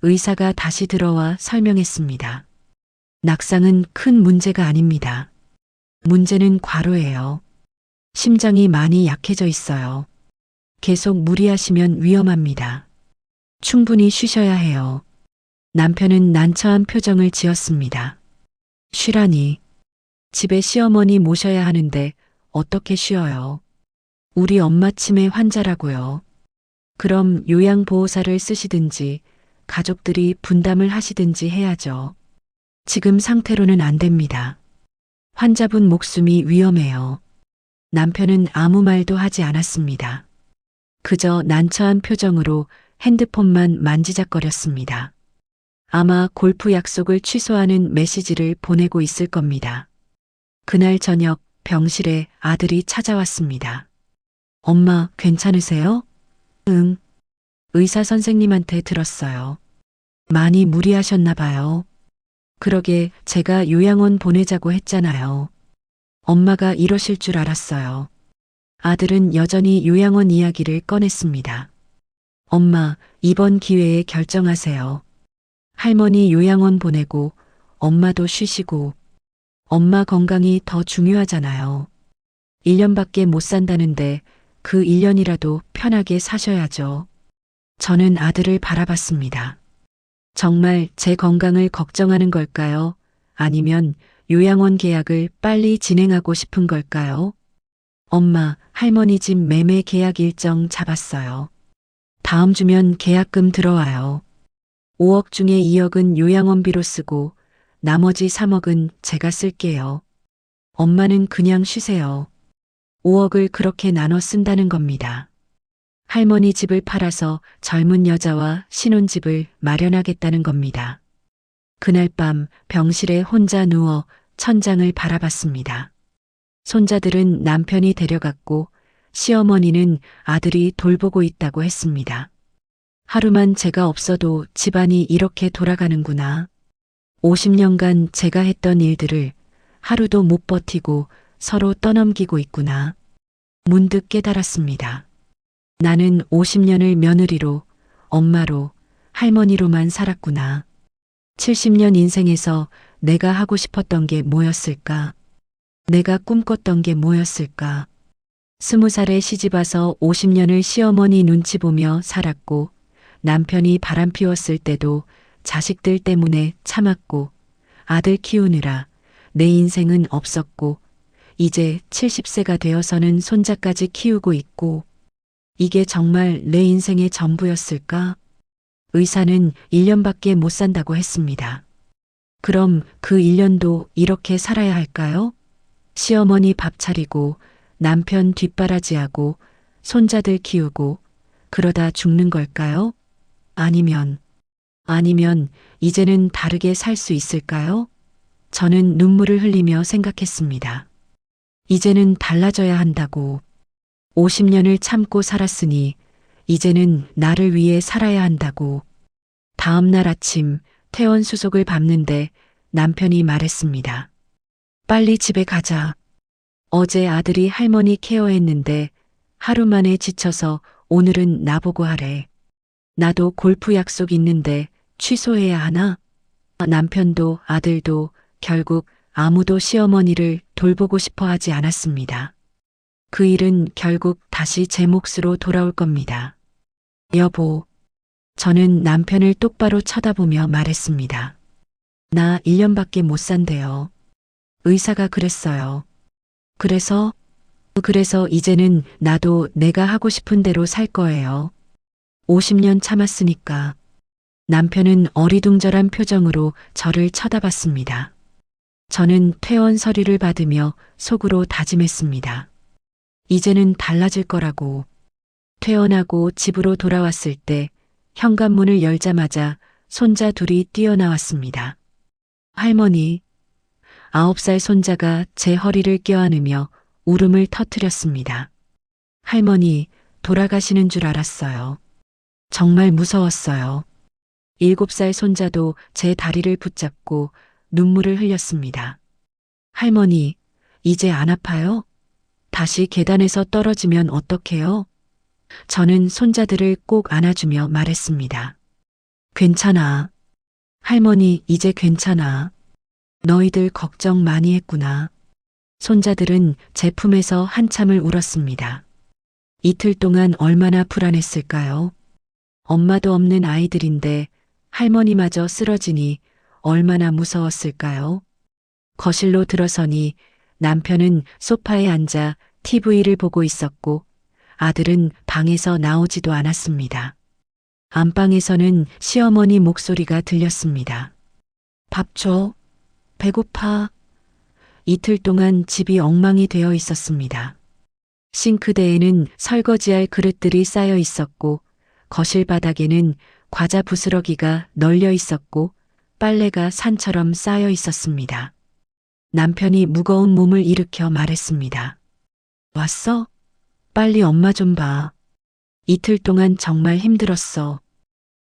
의사가 다시 들어와 설명했습니다. 낙상은 큰 문제가 아닙니다. 문제는 과로예요. 심장이 많이 약해져 있어요. 계속 무리하시면 위험합니다. 충분히 쉬셔야 해요. 남편은 난처한 표정을 지었습니다. 쉬라니. 집에 시어머니 모셔야 하는데 어떻게 쉬어요? 우리 엄마 치매 환자라고요. 그럼 요양보호사를 쓰시든지 가족들이 분담을 하시든지 해야죠. 지금 상태로는 안 됩니다. 환자분 목숨이 위험해요. 남편은 아무 말도 하지 않았습니다. 그저 난처한 표정으로 핸드폰만 만지작거렸습니다. 아마 골프 약속을 취소하는 메시지를 보내고 있을 겁니다. 그날 저녁 병실에 아들이 찾아왔습니다. 엄마, 괜찮으세요? 응. 의사 선생님한테 들었어요. 많이 무리하셨나 봐요. 그러게 제가 요양원 보내자고 했잖아요. 엄마가 이러실 줄 알았어요. 아들은 여전히 요양원 이야기를 꺼냈습니다. 엄마, 이번 기회에 결정하세요. 할머니 요양원 보내고 엄마도 쉬시고 엄마 건강이 더 중요하잖아요. 1년밖에 못 산다는데 그 1년이라도 편하게 사셔야죠. 저는 아들을 바라봤습니다. 정말 제 건강을 걱정하는 걸까요? 아니면 요양원 계약을 빨리 진행하고 싶은 걸까요? 엄마, 할머니 집 매매 계약 일정 잡았어요. 다음 주면 계약금 들어와요. 5억 중에 2억은 요양원비로 쓰고 나머지 3억은 제가 쓸게요. 엄마는 그냥 쉬세요. 5억을 그렇게 나눠 쓴다는 겁니다. 할머니 집을 팔아서 젊은 여자와 신혼집을 마련하겠다는 겁니다. 그날 밤 병실에 혼자 누워 천장을 바라봤습니다. 손자들은 남편이 데려갔고 시어머니는 아들이 돌보고 있다고 했습니다. 하루만 제가 없어도 집안이 이렇게 돌아가는구나. 50년간 제가 했던 일들을 하루도 못 버티고 서로 떠넘기고 있구나. 문득 깨달았습니다. 나는 50년을 며느리로, 엄마로, 할머니로만 살았구나. 70년 인생에서 내가 하고 싶었던 게 뭐였을까? 내가 꿈꿨던 게 뭐였을까? 20살에 시집와서 50년을 시어머니 눈치 보며 살았고 남편이 바람 피웠을 때도 자식들 때문에 참았고 아들 키우느라 내 인생은 없었고 이제 70세가 되어서는 손자까지 키우고 있고 이게 정말 내 인생의 전부였을까? 의사는 1년밖에 못 산다고 했습니다. 그럼 그 1년도 이렇게 살아야 할까요? 시어머니 밥 차리고 남편 뒷바라지하고 손자들 키우고 그러다 죽는 걸까요? 아니면 이제는 다르게 살 수 있을까요? 저는 눈물을 흘리며 생각했습니다. 이제는 달라져야 한다고. 50년을 참고 살았으니 이제는 나를 위해 살아야 한다고. 다음 날 아침 퇴원 수속을 밟는데 남편이 말했습니다. 빨리 집에 가자. 어제 아들이 할머니 케어했는데 하루 만에 지쳐서 오늘은 나보고 하래. 나도 골프 약속 있는데 취소해야 하나? 남편도 아들도 결국 아무도 시어머니를 돌보고 싶어 하지 않았습니다. 그 일은 결국 다시 제 몫으로 돌아올 겁니다. 여보, 저는 남편을 똑바로 쳐다보며 말했습니다. 나 1년밖에 못 산대요. 의사가 그랬어요. 그래서 이제는 나도 내가 하고 싶은 대로 살 거예요. 50년 참았으니까. 남편은 어리둥절한 표정으로 저를 쳐다봤습니다. 저는 퇴원 서류를 받으며 속으로 다짐했습니다. 이제는 달라질 거라고. 퇴원하고 집으로 돌아왔을 때 현관문을 열자마자 손자 둘이 뛰어나왔습니다. 할머니, 9살 손자가 제 허리를 껴안으며 울음을 터뜨렸습니다. 할머니, 돌아가시는 줄 알았어요. 정말 무서웠어요. 7살 손자도 제 다리를 붙잡고 눈물을 흘렸습니다. 할머니, 이제 안 아파요? 다시 계단에서 떨어지면 어떡해요? 저는 손자들을 꼭 안아주며 말했습니다. 괜찮아. 할머니, 이제 괜찮아. 너희들 걱정 많이 했구나. 손자들은 제 품에서 한참을 울었습니다. 이틀 동안 얼마나 불안했을까요? 엄마도 없는 아이들인데 할머니마저 쓰러지니 얼마나 무서웠을까요? 거실로 들어서니 남편은 소파에 앉아 TV를 보고 있었고 아들은 방에서 나오지도 않았습니다. 안방에서는 시어머니 목소리가 들렸습니다. 밥 줘. 배고파. 이틀 동안 집이 엉망이 되어 있었습니다. 싱크대에는 설거지할 그릇들이 쌓여 있었고 거실 바닥에는 과자 부스러기가 널려 있었고 빨래가 산처럼 쌓여 있었습니다. 남편이 무거운 몸을 일으켜 말했습니다. 왔어? 빨리 엄마 좀 봐. 이틀 동안 정말 힘들었어.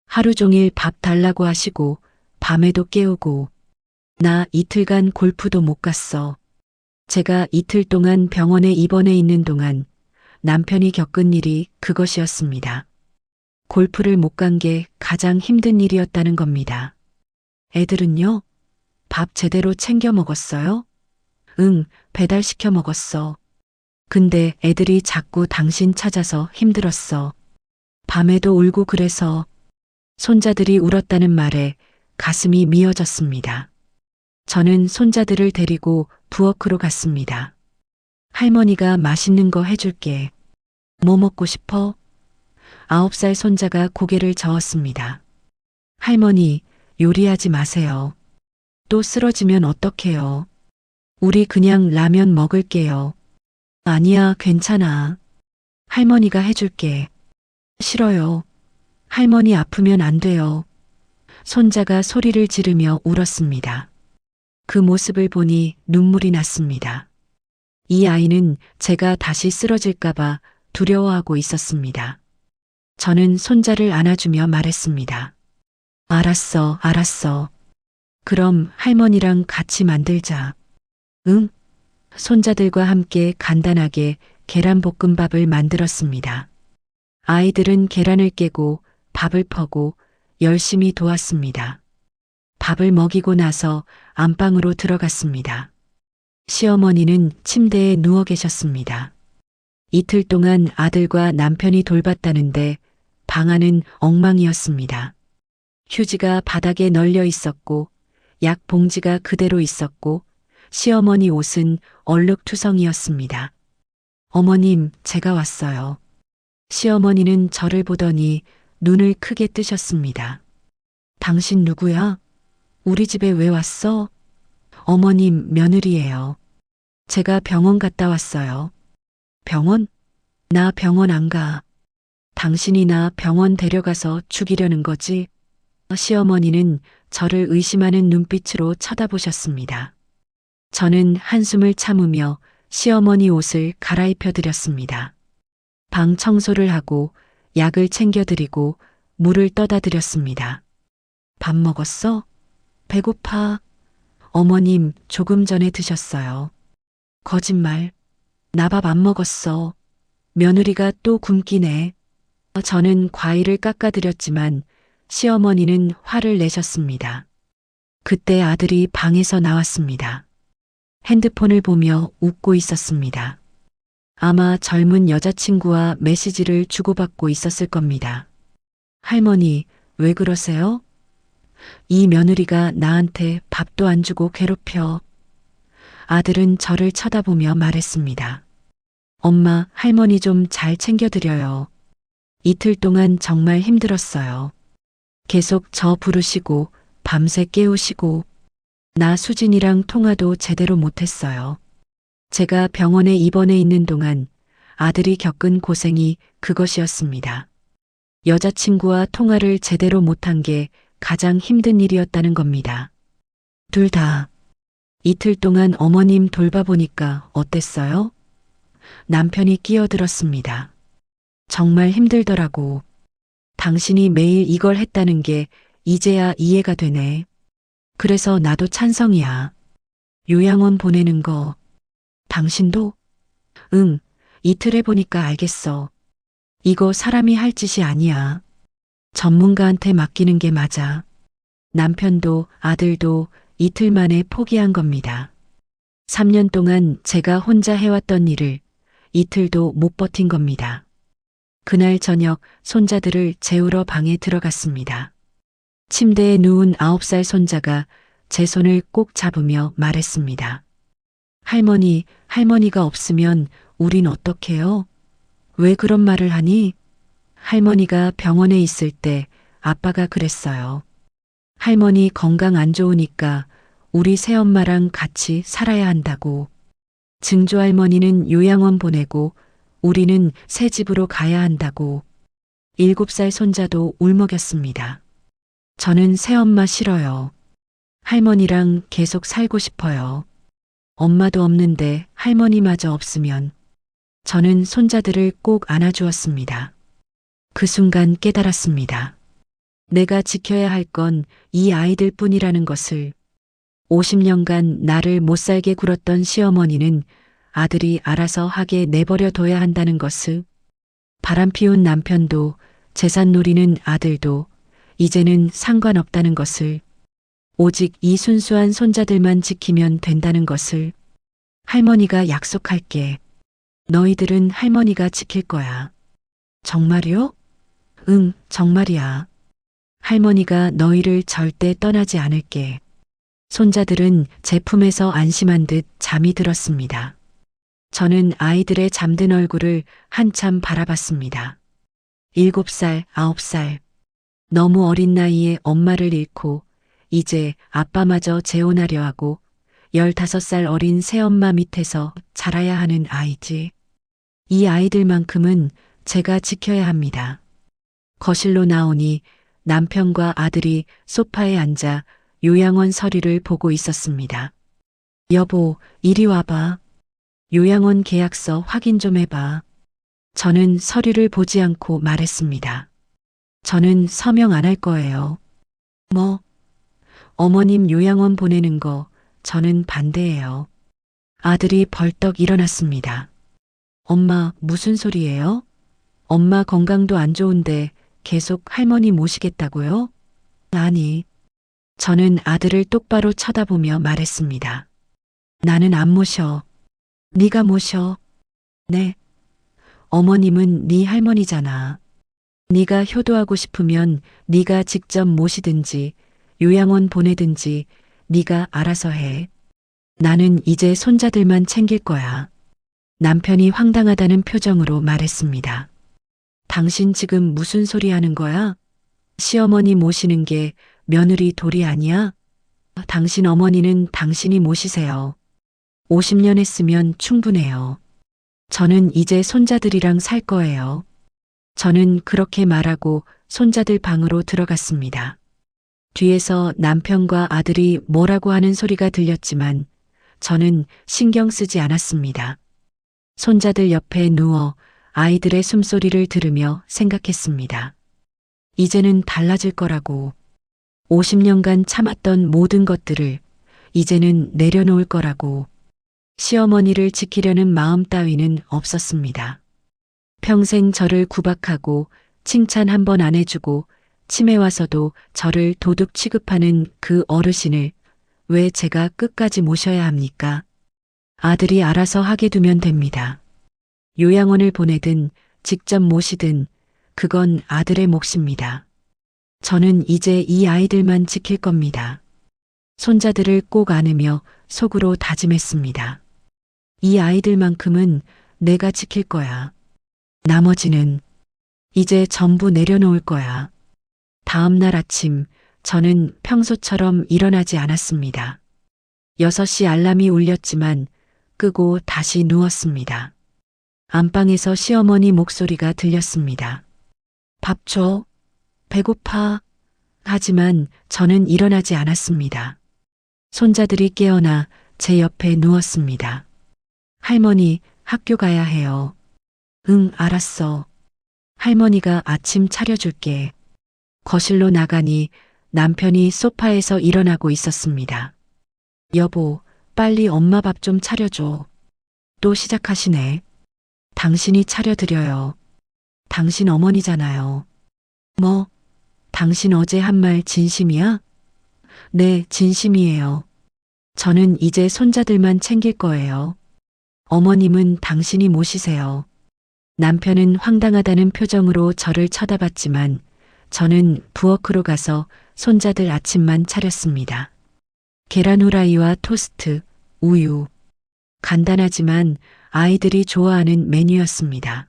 하루 종일 밥 달라고 하시고 밤에도 깨우고 나 이틀간 골프도 못 갔어. 제가 이틀 동안 병원에 입원해 있는 동안 남편이 겪은 일이 그것이었습니다. 골프를 못 간 게 가장 힘든 일이었다는 겁니다. 애들은요? 밥 제대로 챙겨 먹었어요? 응, 배달시켜 먹었어. 근데 애들이 자꾸 당신 찾아서 힘들었어. 밤에도 울고 그래서 손자들이 울었다는 말에 가슴이 미어졌습니다. 저는 손자들을 데리고 부엌으로 갔습니다. 할머니가 맛있는 거 해줄게. 뭐 먹고 싶어? 9살 손자가 고개를 저었습니다. 할머니, 요리하지 마세요. 또 쓰러지면 어떡해요? 우리 그냥 라면 먹을게요. 아니야, 괜찮아. 할머니가 해줄게. 싫어요. 할머니 아프면 안 돼요. 손자가 소리를 지르며 울었습니다. 그 모습을 보니 눈물이 났습니다. 이 아이는 제가 다시 쓰러질까봐 두려워하고 있었습니다. 저는 손자를 안아주며 말했습니다. 알았어, 알았어. 그럼 할머니랑 같이 만들자. 응? 손자들과 함께 간단하게 계란볶음밥을 만들었습니다. 아이들은 계란을 깨고 밥을 퍼고 열심히 도왔습니다. 밥을 먹이고 나서 안방으로 들어갔습니다. 시어머니는 침대에 누워 계셨습니다. 이틀 동안 아들과 남편이 돌봤다는데 방 안은 엉망이었습니다. 휴지가 바닥에 널려 있었고 약 봉지가 그대로 있었고 시어머니 옷은 얼룩투성이었습니다. 어머님, 제가 왔어요. 시어머니는 저를 보더니 눈을 크게 뜨셨습니다. 당신 누구야? 우리 집에 왜 왔어? 어머님, 며느리예요. 제가 병원 갔다 왔어요. 병원? 나 병원 안 가. 당신이 나 병원 데려가서 죽이려는 거지? 시어머니는 저를 의심하는 눈빛으로 쳐다보셨습니다. 저는 한숨을 참으며 시어머니 옷을 갈아입혀 드렸습니다. 방 청소를 하고 약을 챙겨드리고 물을 떠다 드렸습니다. 밥 먹었어? 배고파. 어머님, 조금 전에 드셨어요. 거짓말. 나 밥 안 먹었어. 며느리가 또 굶기네. 저는 과일을 깎아드렸지만 시어머니는 화를 내셨습니다. 그때 아들이 방에서 나왔습니다. 핸드폰을 보며 웃고 있었습니다. 아마 젊은 여자친구와 메시지를 주고받고 있었을 겁니다. 할머니, 왜 그러세요? 이 며느리가 나한테 밥도 안 주고 괴롭혀. 아들은 저를 쳐다보며 말했습니다. 엄마, 할머니 좀 잘 챙겨드려요. 이틀 동안 정말 힘들었어요. 계속 저 부르시고 밤새 깨우시고 나 수진이랑 통화도 제대로 못했어요. 제가 병원에 입원해 있는 동안 아들이 겪은 고생이 그것이었습니다. 여자친구와 통화를 제대로 못한 게 가장 힘든 일이었다는 겁니다. 둘 다. 이틀 동안 어머님 돌봐보니까 어땠어요? 남편이 끼어들었습니다. 정말 힘들더라고. 당신이 매일 이걸 했다는 게 이제야 이해가 되네. 그래서 나도 찬성이야. 요양원 보내는 거. 당신도? 응, 이틀 해보니까 알겠어. 이거 사람이 할 짓이 아니야. 전문가한테 맡기는 게 맞아. 남편도 아들도 이틀 만에 포기한 겁니다. 3년 동안 제가 혼자 해왔던 일을 이틀도 못 버틴 겁니다. 그날 저녁 손자들을 재우러 방에 들어갔습니다. 침대에 누운 9살 손자가 제 손을 꼭 잡으며 말했습니다. 할머니, 할머니가 없으면 우린 어떡해요? 왜 그런 말을 하니? 할머니가 병원에 있을 때 아빠가 그랬어요. 할머니 건강 안 좋으니까 우리 새엄마랑 같이 살아야 한다고. 증조할머니는 요양원 보내고 우리는 새 집으로 가야 한다고. 7살 손자도 울먹였습니다. 저는 새엄마 싫어요. 할머니랑 계속 살고 싶어요. 엄마도 없는데 할머니마저 없으면 저는 손자들을 꼭 안아주었습니다. 그 순간 깨달았습니다. 내가 지켜야 할 건 이 아이들 뿐이라는 것을. 50년간 나를 못살게 굴었던 시어머니는 아들이 알아서 하게 내버려 둬야 한다는 것을. 바람피운 남편도 재산 노리는 아들도 이제는 상관없다는 것을. 오직 이 순수한 손자들만 지키면 된다는 것을. 할머니가 약속할게. 너희들은 할머니가 지킬 거야. 정말요? 응, 정말이야. 할머니가 너희를 절대 떠나지 않을게. 손자들은 제 품에서 안심한 듯 잠이 들었습니다. 저는 아이들의 잠든 얼굴을 한참 바라봤습니다. 7살, 9살. 너무 어린 나이에 엄마를 잃고 이제 아빠마저 재혼하려 하고 15살 어린 새엄마 밑에서 자라야 하는 아이지. 이 아이들만큼은 제가 지켜야 합니다. 거실로 나오니 남편과 아들이 소파에 앉아 요양원 서류를 보고 있었습니다. 여보, 이리 와봐. 요양원 계약서 확인 좀 해봐. 저는 서류를 보지 않고 말했습니다. 저는 서명 안 할 거예요. 뭐? 어머님 요양원 보내는 거 저는 반대해요. 아들이 벌떡 일어났습니다. 엄마, 무슨 소리예요? 엄마 건강도 안 좋은데 계속 할머니 모시겠다고요? 아니. 저는 아들을 똑바로 쳐다보며 말했습니다. 나는 안 모셔. 네가 모셔. 네. 어머님은 네 할머니잖아. 네가 효도하고 싶으면 네가 직접 모시든지 요양원 보내든지 네가 알아서 해. 나는 이제 손자들만 챙길 거야. 남편이 황당하다는 표정으로 말했습니다. 당신 지금 무슨 소리 하는 거야? 시어머니 모시는 게 며느리 도리 아니야? 당신 어머니는 당신이 모시세요. 50년 했으면 충분해요. 저는 이제 손자들이랑 살 거예요. 저는 그렇게 말하고 손자들 방으로 들어갔습니다. 뒤에서 남편과 아들이 뭐라고 하는 소리가 들렸지만 저는 신경 쓰지 않았습니다. 손자들 옆에 누워 아이들의 숨소리를 들으며 생각했습니다. 이제는 달라질 거라고. 50년간 참았던 모든 것들을 이제는 내려놓을 거라고. 시어머니를 지키려는 마음 따위는 없었습니다. 평생 저를 구박하고 칭찬 한 번 안 해주고 치매 와서도 저를 도둑 취급하는 그 어르신을 왜 제가 끝까지 모셔야 합니까? 아들이 알아서 하게 두면 됩니다. 요양원을 보내든 직접 모시든 그건 아들의 몫입니다. 저는 이제 이 아이들만 지킬 겁니다. 손자들을 꼭 안으며 속으로 다짐했습니다. 이 아이들만큼은 내가 지킬 거야. 나머지는 이제 전부 내려놓을 거야. 다음 날 아침 저는 평소처럼 일어나지 않았습니다. 6시 알람이 울렸지만 끄고 다시 누웠습니다. 안방에서 시어머니 목소리가 들렸습니다. 밥 줘. 배고파. 하지만 저는 일어나지 않았습니다. 손자들이 깨어나 제 옆에 누웠습니다. 할머니, 학교 가야 해요. 응, 알았어. 할머니가 아침 차려줄게. 거실로 나가니 남편이 소파에서 일어나고 있었습니다. 여보, 빨리 엄마 밥 좀 차려줘. 또 시작하시네. 당신이 차려드려요. 당신 어머니잖아요. 뭐? 당신 어제 한 말 진심이야? 네, 진심이에요. 저는 이제 손자들만 챙길 거예요. 어머님은 당신이 모시세요. 남편은 황당하다는 표정으로 저를 쳐다봤지만 저는 부엌으로 가서 손자들 아침만 차렸습니다. 계란 후라이와 토스트, 우유. 간단하지만 아이들이 좋아하는 메뉴였습니다.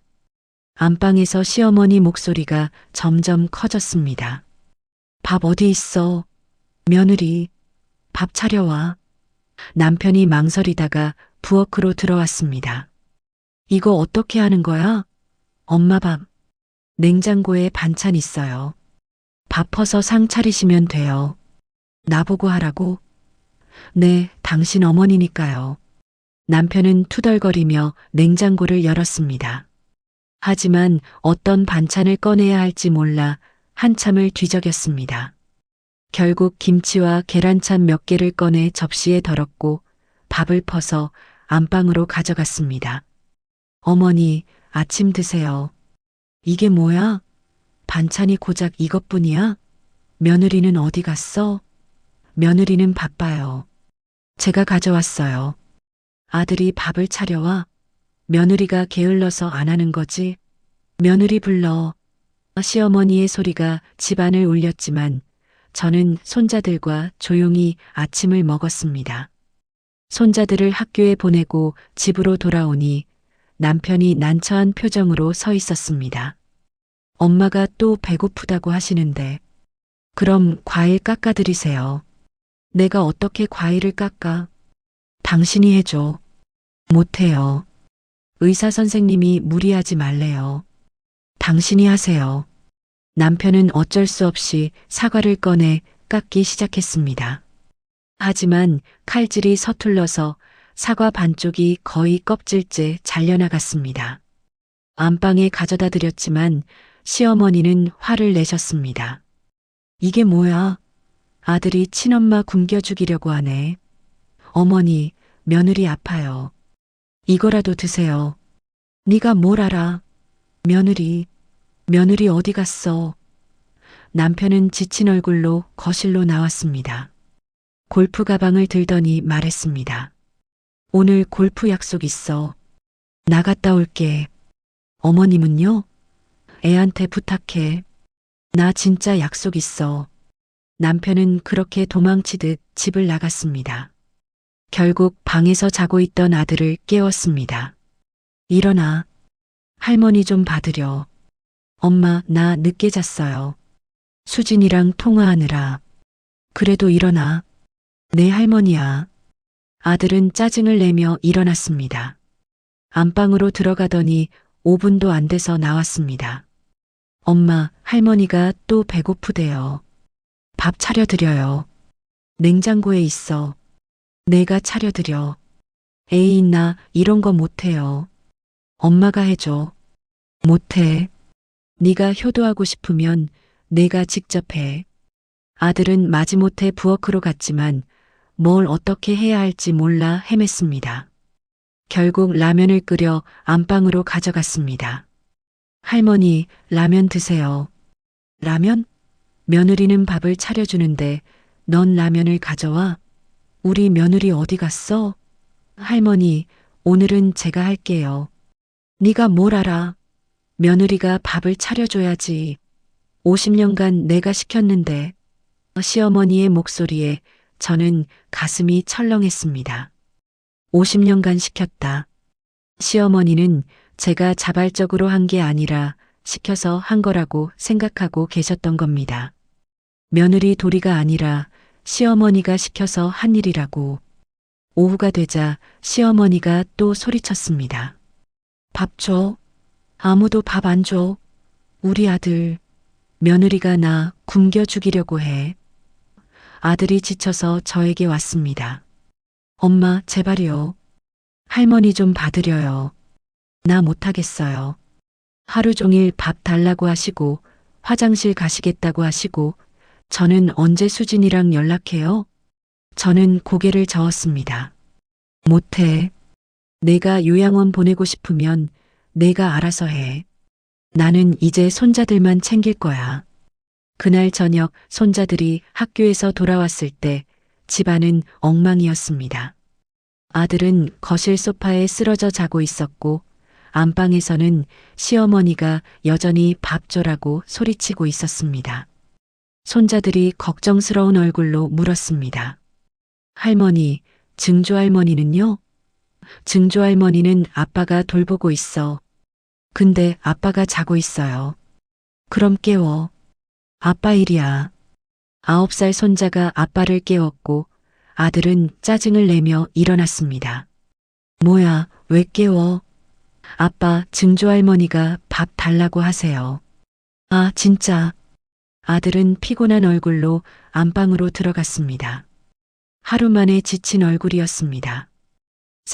안방에서 시어머니 목소리가 점점 커졌습니다. 밥 어디 있어? 며느리, 밥 차려와. 남편이 망설이다가 부엌으로 들어왔습니다. 이거 어떻게 하는 거야? 엄마 밥. 냉장고에 반찬 있어요. 밥 퍼서 상 차리시면 돼요. 나보고 하라고? 네, 당신 어머니니까요. 남편은 투덜거리며 냉장고를 열었습니다. 하지만 어떤 반찬을 꺼내야 할지 몰라 한참을 뒤적였습니다. 결국 김치와 계란찬 몇 개를 꺼내 접시에 덜었고 밥을 퍼서 안방으로 가져갔습니다. 어머니, 아침 드세요. 이게 뭐야? 반찬이 고작 이것뿐이야? 며느리는 어디 갔어? 며느리는 바빠요. 제가 가져왔어요. 아들이 밥을 차려와. 며느리가 게을러서 안 하는 거지. 며느리 불러. 시어머니의 소리가 집안을 울렸지만 저는 손자들과 조용히 아침을 먹었습니다. 손자들을 학교에 보내고 집으로 돌아오니 남편이 난처한 표정으로 서 있었습니다. 엄마가 또 배고프다고 하시는데 그럼 과일 깎아드리세요. 내가 어떻게 과일을 깎아? 당신이 해줘. 못해요. 의사 선생님이 무리하지 말래요. 당신이 하세요. 남편은 어쩔 수 없이 사과를 꺼내 깎기 시작했습니다. 하지만 칼질이 서툴러서 사과 반쪽이 거의 껍질째 잘려나갔습니다. 안방에 가져다 드렸지만 시어머니는 화를 내셨습니다. 이게 뭐야? 아들이 친엄마 굶겨 죽이려고 하네. 어머니, 며느리 아파요. 이거라도 드세요. 네가 뭘 알아? 며느리 어디 갔어? 남편은 지친 얼굴로 거실로 나왔습니다. 골프 가방을 들더니 말했습니다. 오늘 골프 약속 있어. 나갔다 올게. 어머님은요? 애한테 부탁해. 나 진짜 약속 있어. 남편은 그렇게 도망치듯 집을 나갔습니다. 결국 방에서 자고 있던 아들을 깨웠습니다. 일어나. 할머니 좀 받으려. 엄마, 나 늦게 잤어요. 수진이랑 통화하느라. 그래도 일어나. 내 할머니야. 아들은 짜증을 내며 일어났습니다. 안방으로 들어가더니 5분도 안 돼서 나왔습니다. 엄마, 할머니가 또 배고프대요. 밥 차려드려요. 냉장고에 있어. 내가 차려드려. 에이, 나 이런 거 못해요. 엄마가 해줘. 못해. 네가 효도하고 싶으면 내가 직접 해. 아들은 마지못해 부엌으로 갔지만 뭘 어떻게 해야 할지 몰라 헤맸습니다. 결국 라면을 끓여 안방으로 가져갔습니다. 할머니, 라면 드세요. 라면? 며느리는 밥을 차려주는데 넌 라면을 가져와? 우리 며느리 어디 갔어? 할머니, 오늘은 제가 할게요. 네가 뭘 알아? 며느리가 밥을 차려줘야지. 50년간 내가 시켰는데. 시어머니의 목소리에 저는 가슴이 철렁했습니다. 50년간 시켰다. 시어머니는 제가 자발적으로 한 게 아니라 시켜서 한 거라고 생각하고 계셨던 겁니다. 며느리 도리가 아니라 시어머니가 시켜서 한 일이라고. 오후가 되자 시어머니가 또 소리쳤습니다. 밥 줘. 아무도 밥 안 줘. 우리 아들. 며느리가 나 굶겨 죽이려고 해. 아들이 지쳐서 저에게 왔습니다. 엄마, 제발요. 할머니 좀 받으려요. 나 못하겠어요. 하루 종일 밥 달라고 하시고 화장실 가시겠다고 하시고 저는 언제 수진이랑 연락해요? 저는 고개를 저었습니다. 못해. 내가 요양원 보내고 싶으면 내가 알아서 해. 나는 이제 손자들만 챙길 거야. 그날 저녁 손자들이 학교에서 돌아왔을 때 집안은 엉망이었습니다. 아들은 거실 소파에 쓰러져 자고 있었고 안방에서는 시어머니가 여전히 밥 줘라고 소리치고 있었습니다. 손자들이 걱정스러운 얼굴로 물었습니다. 할머니, 증조할머니는요? 증조할머니는 아빠가 돌보고 있어. 근데 아빠가 자고 있어요. 그럼 깨워. 아빠 일이야. 9살 손자가 아빠를 깨웠고 아들은 짜증을 내며 일어났습니다. 뭐야, 왜 깨워? 아빠, 증조할머니가 밥 달라고 하세요. 아, 진짜. 아들은 피곤한 얼굴로 안방으로 들어갔습니다. 하루 만에 지친 얼굴이었습니다.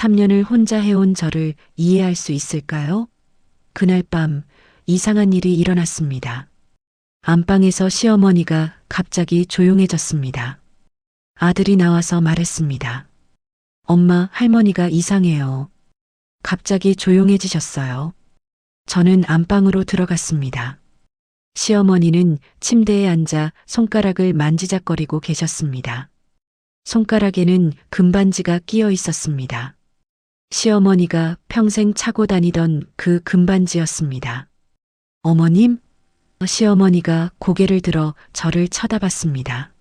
3년을 혼자 해온 저를 이해할 수 있을까요? 그날 밤 이상한 일이 일어났습니다. 안방에서 시어머니가 갑자기 조용해졌습니다. 아들이 나와서 말했습니다. 엄마, 할머니가 이상해요. 갑자기 조용해지셨어요. 저는 안방으로 들어갔습니다. 시어머니는 침대에 앉아 손가락을 만지작거리고 계셨습니다. 손가락에는 금반지가 끼어 있었습니다. 시어머니가 평생 차고 다니던 그 금반지였습니다. 어머님? 시어머니가 고개를 들어 저를 쳐다봤습니다.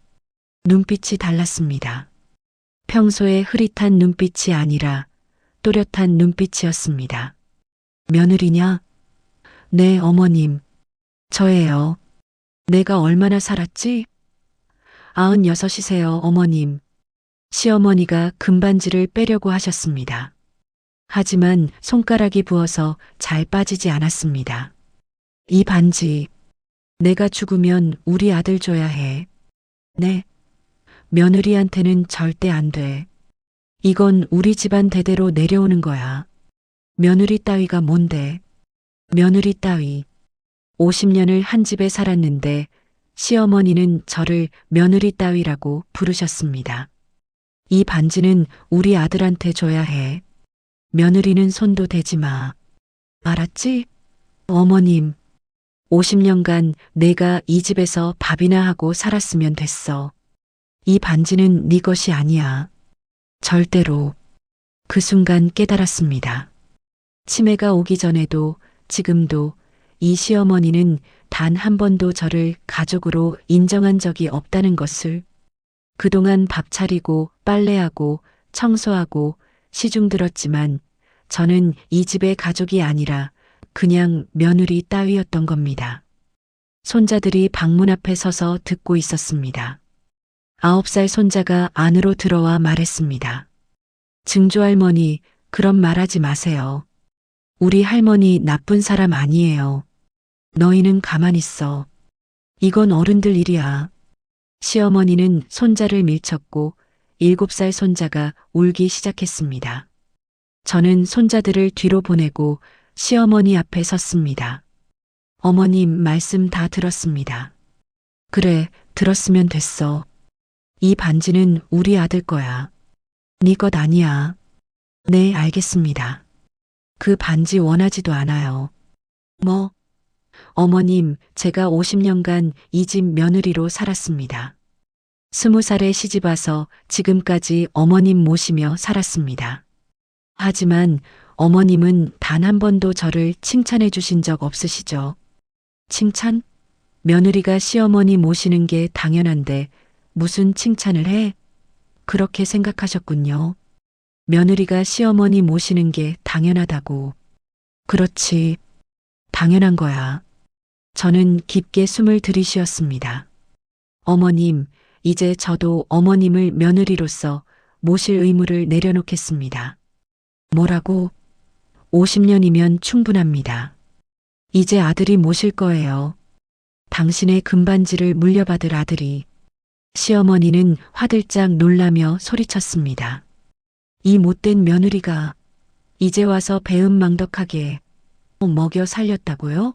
눈빛이 달랐습니다. 평소의 흐릿한 눈빛이 아니라 또렷한 눈빛이었습니다. 며느리냐? 네, 어머님. 저예요. 내가 얼마나 살았지? 96이세요, 어머님. 시어머니가 금반지를 빼려고 하셨습니다. 하지만 손가락이 부어서 잘 빠지지 않았습니다. 이 반지, 내가 죽으면 우리 아들 줘야 해. 네. 며느리한테는 절대 안 돼. 이건 우리 집안 대대로 내려오는 거야. 며느리 따위가 뭔데? 며느리 따위. 50년을 한 집에 살았는데 시어머니는 저를 며느리 따위라고 부르셨습니다. 이 반지는 우리 아들한테 줘야 해. 며느리는 손도 대지 마. 알았지? 어머님, 50년간 내가 이 집에서 밥이나 하고 살았으면 됐어. 이 반지는 네 것이 아니야. 절대로. 그 순간 깨달았습니다. 치매가 오기 전에도 지금도 이 시어머니는 단 한 번도 저를 가족으로 인정한 적이 없다는 것을. 그동안 밥 차리고 빨래하고 청소하고 시중 들었지만 저는 이 집의 가족이 아니라 그냥 며느리 따위였던 겁니다. 손자들이 방문 앞에 서서 듣고 있었습니다. 9살 손자가 안으로 들어와 말했습니다. 증조할머니, 그런 말하지 마세요. 우리 할머니 나쁜 사람 아니에요. 너희는 가만히 있어. 이건 어른들 일이야. 시어머니는 손자를 밀쳤고 7살 손자가 울기 시작했습니다. 저는 손자들을 뒤로 보내고 시어머니 앞에 섰습니다. 어머님 말씀 다 들었습니다. 그래, 들었으면 됐어. 이 반지는 우리 아들 거야. 네 것 아니야. 네, 알겠습니다. 그 반지 원하지도 않아요. 뭐? 어머님, 제가 50년간 이 집 며느리로 살았습니다. 20살에 시집와서 지금까지 어머님 모시며 살았습니다. 하지만 어머님은 단 한 번도 저를 칭찬해 주신 적 없으시죠? 칭찬? 며느리가 시어머니 모시는 게 당연한데 무슨 칭찬을 해? 그렇게 생각하셨군요. 며느리가 시어머니 모시는 게 당연하다고. 그렇지. 당연한 거야. 저는 깊게 숨을 들이쉬었습니다. 어머님, 이제 저도 어머님을 며느리로서 모실 의무를 내려놓겠습니다. 뭐라고? 50년이면 충분합니다. 이제 아들이 모실 거예요. 당신의 금반지를 물려받을 아들이. 시어머니는 화들짝 놀라며 소리쳤습니다. 이 못된 며느리가 이제 와서 배은망덕하게 먹여 살렸다고요?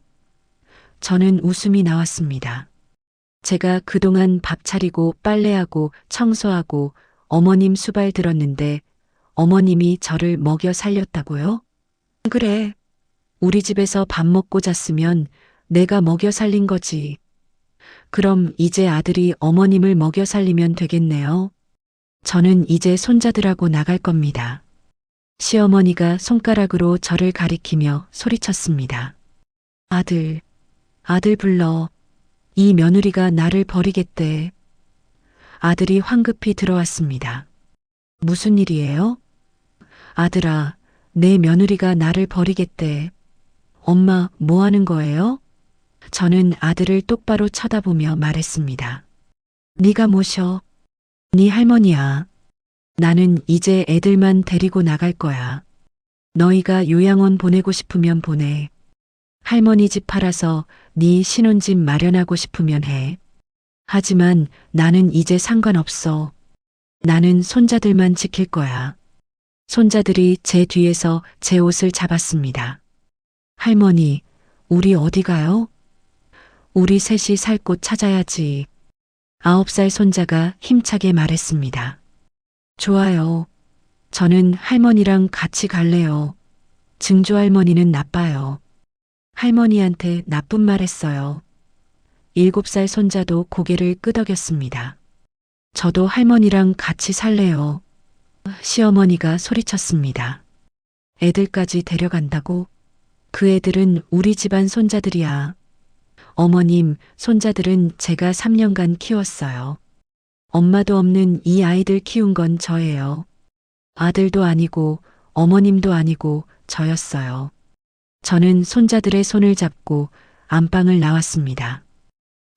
저는 웃음이 나왔습니다. 제가 그동안 밥 차리고 빨래하고 청소하고 어머님 수발 들었는데 어머님이 저를 먹여 살렸다고요? 그래. 우리 집에서 밥 먹고 잤으면 내가 먹여 살린 거지. 그럼 이제 아들이 어머님을 먹여 살리면 되겠네요. 저는 이제 손자들하고 나갈 겁니다. 시어머니가 손가락으로 저를 가리키며 소리쳤습니다. 아들, 아들 불러. 이 며느리가 나를 버리겠대. 아들이 황급히 들어왔습니다. 무슨 일이에요? 아들아, 내 며느리가 나를 버리겠대. 엄마, 뭐 하는 거예요? 저는 아들을 똑바로 쳐다보며 말했습니다. 네가 모셔. 네 할머니야. 나는 이제 애들만 데리고 나갈 거야. 너희가 요양원 보내고 싶으면 보내. 할머니 집 팔아서 네 신혼집 마련하고 싶으면 해. 하지만 나는 이제 상관없어. 나는 손자들만 지킬 거야. 손자들이 제 뒤에서 제 옷을 잡았습니다. 할머니, 우리 어디 가요? 우리 셋이 살 곳 찾아야지. 9살 손자가 힘차게 말했습니다. 좋아요. 저는 할머니랑 같이 갈래요. 증조 할머니는 나빠요. 할머니한테 나쁜 말 했어요. 7살 손자도 고개를 끄덕였습니다. 저도 할머니랑 같이 살래요. 시어머니가 소리쳤습니다. 애들까지 데려간다고? 그 애들은 우리 집안 손자들이야. 어머님, 손자들은 제가 3년간 키웠어요. 엄마도 없는 이 아이들 키운 건 저예요. 아들도 아니고 어머님도 아니고 저였어요. 저는 손자들의 손을 잡고 안방을 나왔습니다.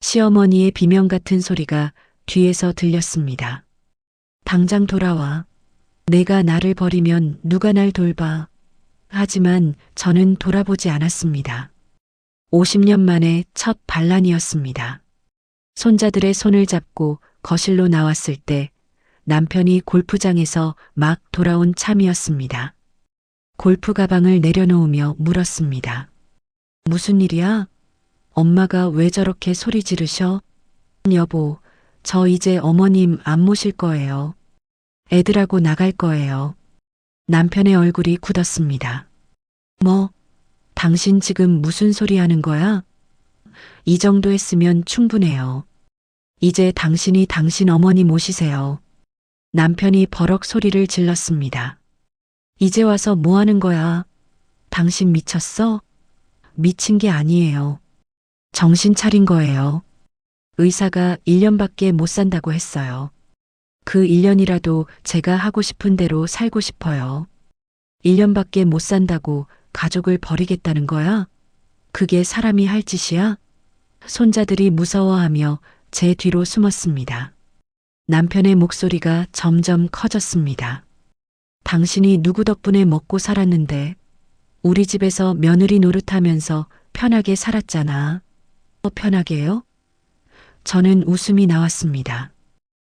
시어머니의 비명 같은 소리가 뒤에서 들렸습니다. 당장 돌아와. 내가 나를 버리면 누가 날 돌봐. 하지만 저는 돌아보지 않았습니다. 50년 만에 첫 반란이었습니다. 손자들의 손을 잡고 거실로 나왔을 때 남편이 골프장에서 막 돌아온 참이었습니다. 골프 가방을 내려놓으며 물었습니다. 무슨 일이야? 엄마가 왜 저렇게 소리 지르셔? 여보, 저 이제 어머님 안 모실 거예요. 애들하고 나갈 거예요. 남편의 얼굴이 굳었습니다. 뭐? 당신 지금 무슨 소리 하는 거야? 이 정도 했으면 충분해요. 이제 당신이 당신 어머니 모시세요. 남편이 버럭 소리를 질렀습니다. 이제 와서 뭐 하는 거야? 당신 미쳤어? 미친 게 아니에요. 정신 차린 거예요. 의사가 1년밖에 못 산다고 했어요. 그 1년이라도 제가 하고 싶은 대로 살고 싶어요. 1년밖에 못 산다고 가족을 버리겠다는 거야? 그게 사람이 할 짓이야? 손자들이 무서워하며 제 뒤로 숨었습니다. 남편의 목소리가 점점 커졌습니다. 당신이 누구 덕분에 먹고 살았는데 우리 집에서 며느리 노릇하면서 편하게 살았잖아. 편하게요? 저는 웃음이 나왔습니다.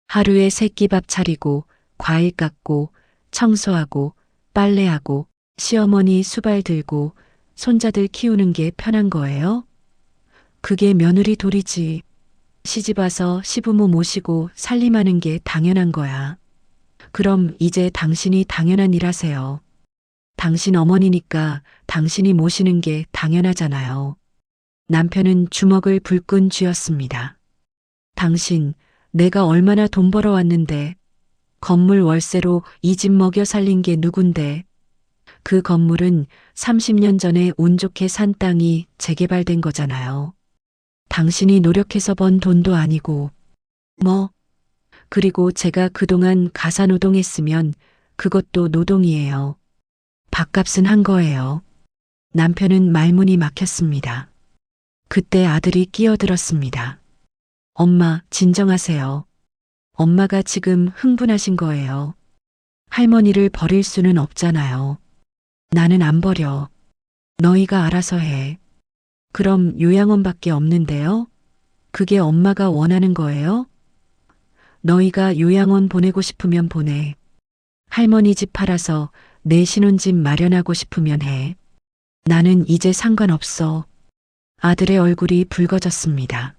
하루에 새끼밥 차리고 과일 깎고 청소하고 빨래하고 시어머니 수발 들고 손자들 키우는 게 편한 거예요? 그게 며느리 도리지. 시집 와서 시부모 모시고 살림하는 게 당연한 거야. 그럼 이제 당신이 당연한 일 하세요. 당신 어머니니까 당신이 모시는 게 당연하잖아요. 남편은 주먹을 불끈 쥐었습니다. 당신, 내가 얼마나 돈 벌어왔는데, 건물 월세로 이 집 먹여 살린 게 누군데, 그 건물은 30년 전에 운 좋게 산 땅이 재개발된 거잖아요. 당신이 노력해서 번 돈도 아니고, 뭐, 그리고 제가 그동안 가사노동했으면 그것도 노동이에요. 밥값은 한 거예요. 남편은 말문이 막혔습니다. 그때 아들이 끼어들었습니다. 엄마, 진정하세요. 엄마가 지금 흥분하신 거예요. 할머니를 버릴 수는 없잖아요. 나는 안 버려. 너희가 알아서 해. 그럼 요양원밖에 없는데요? 그게 엄마가 원하는 거예요? 너희가 요양원 보내고 싶으면 보내. 할머니 집 팔아서 내 신혼집 마련하고 싶으면 해. 나는 이제 상관없어. 아들의 얼굴이 붉어졌습니다.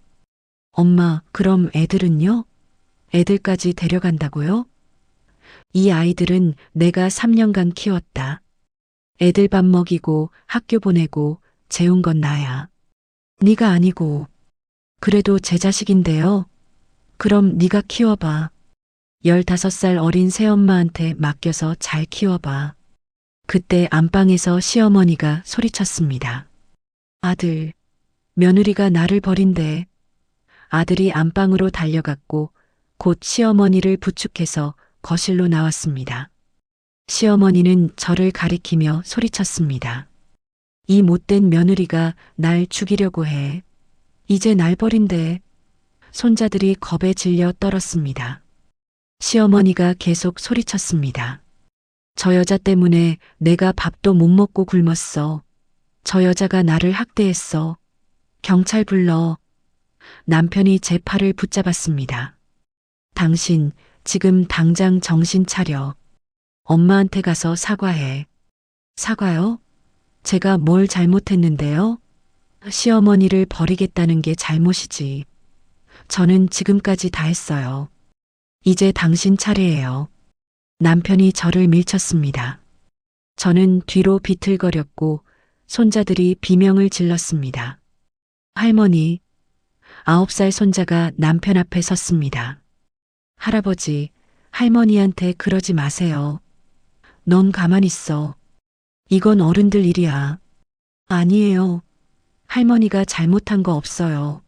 엄마, 그럼 애들은요? 애들까지 데려간다고요? 이 아이들은 내가 3년간 키웠다. 애들 밥 먹이고 학교 보내고 재운 건 나야. 네가 아니고. 그래도 제 자식인데요. 그럼 네가 키워봐. 15살 어린 새엄마한테 맡겨서 잘 키워봐. 그때 안방에서 시어머니가 소리쳤습니다. 아들, 며느리가 나를 버린대. 아들이 안방으로 달려갔고 곧 시어머니를 부축해서 거실로 나왔습니다. 시어머니는 저를 가리키며 소리쳤습니다. 이 못된 며느리가 날 죽이려고 해. 이제 날 버린대. 손자들이 겁에 질려 떨었습니다. 시어머니가 계속 소리쳤습니다. 저 여자 때문에 내가 밥도 못 먹고 굶었어. 저 여자가 나를 학대했어. 경찰 불러. 남편이 제 팔을 붙잡았습니다. 당신, 지금 당장 정신 차려. 엄마한테 가서 사과해. 사과요? 제가 뭘 잘못했는데요? 시어머니를 버리겠다는 게 잘못이지. 저는 지금까지 다 했어요. 이제 당신 차례예요. 남편이 저를 밀쳤습니다. 저는 뒤로 비틀거렸고 손자들이 비명을 질렀습니다. 할머니, 9살 손자가 남편 앞에 섰습니다. 할아버지, 할머니한테 그러지 마세요. 넌 가만히 있어. 이건 어른들 일이야. 아니에요. 할머니가 잘못한 거 없어요.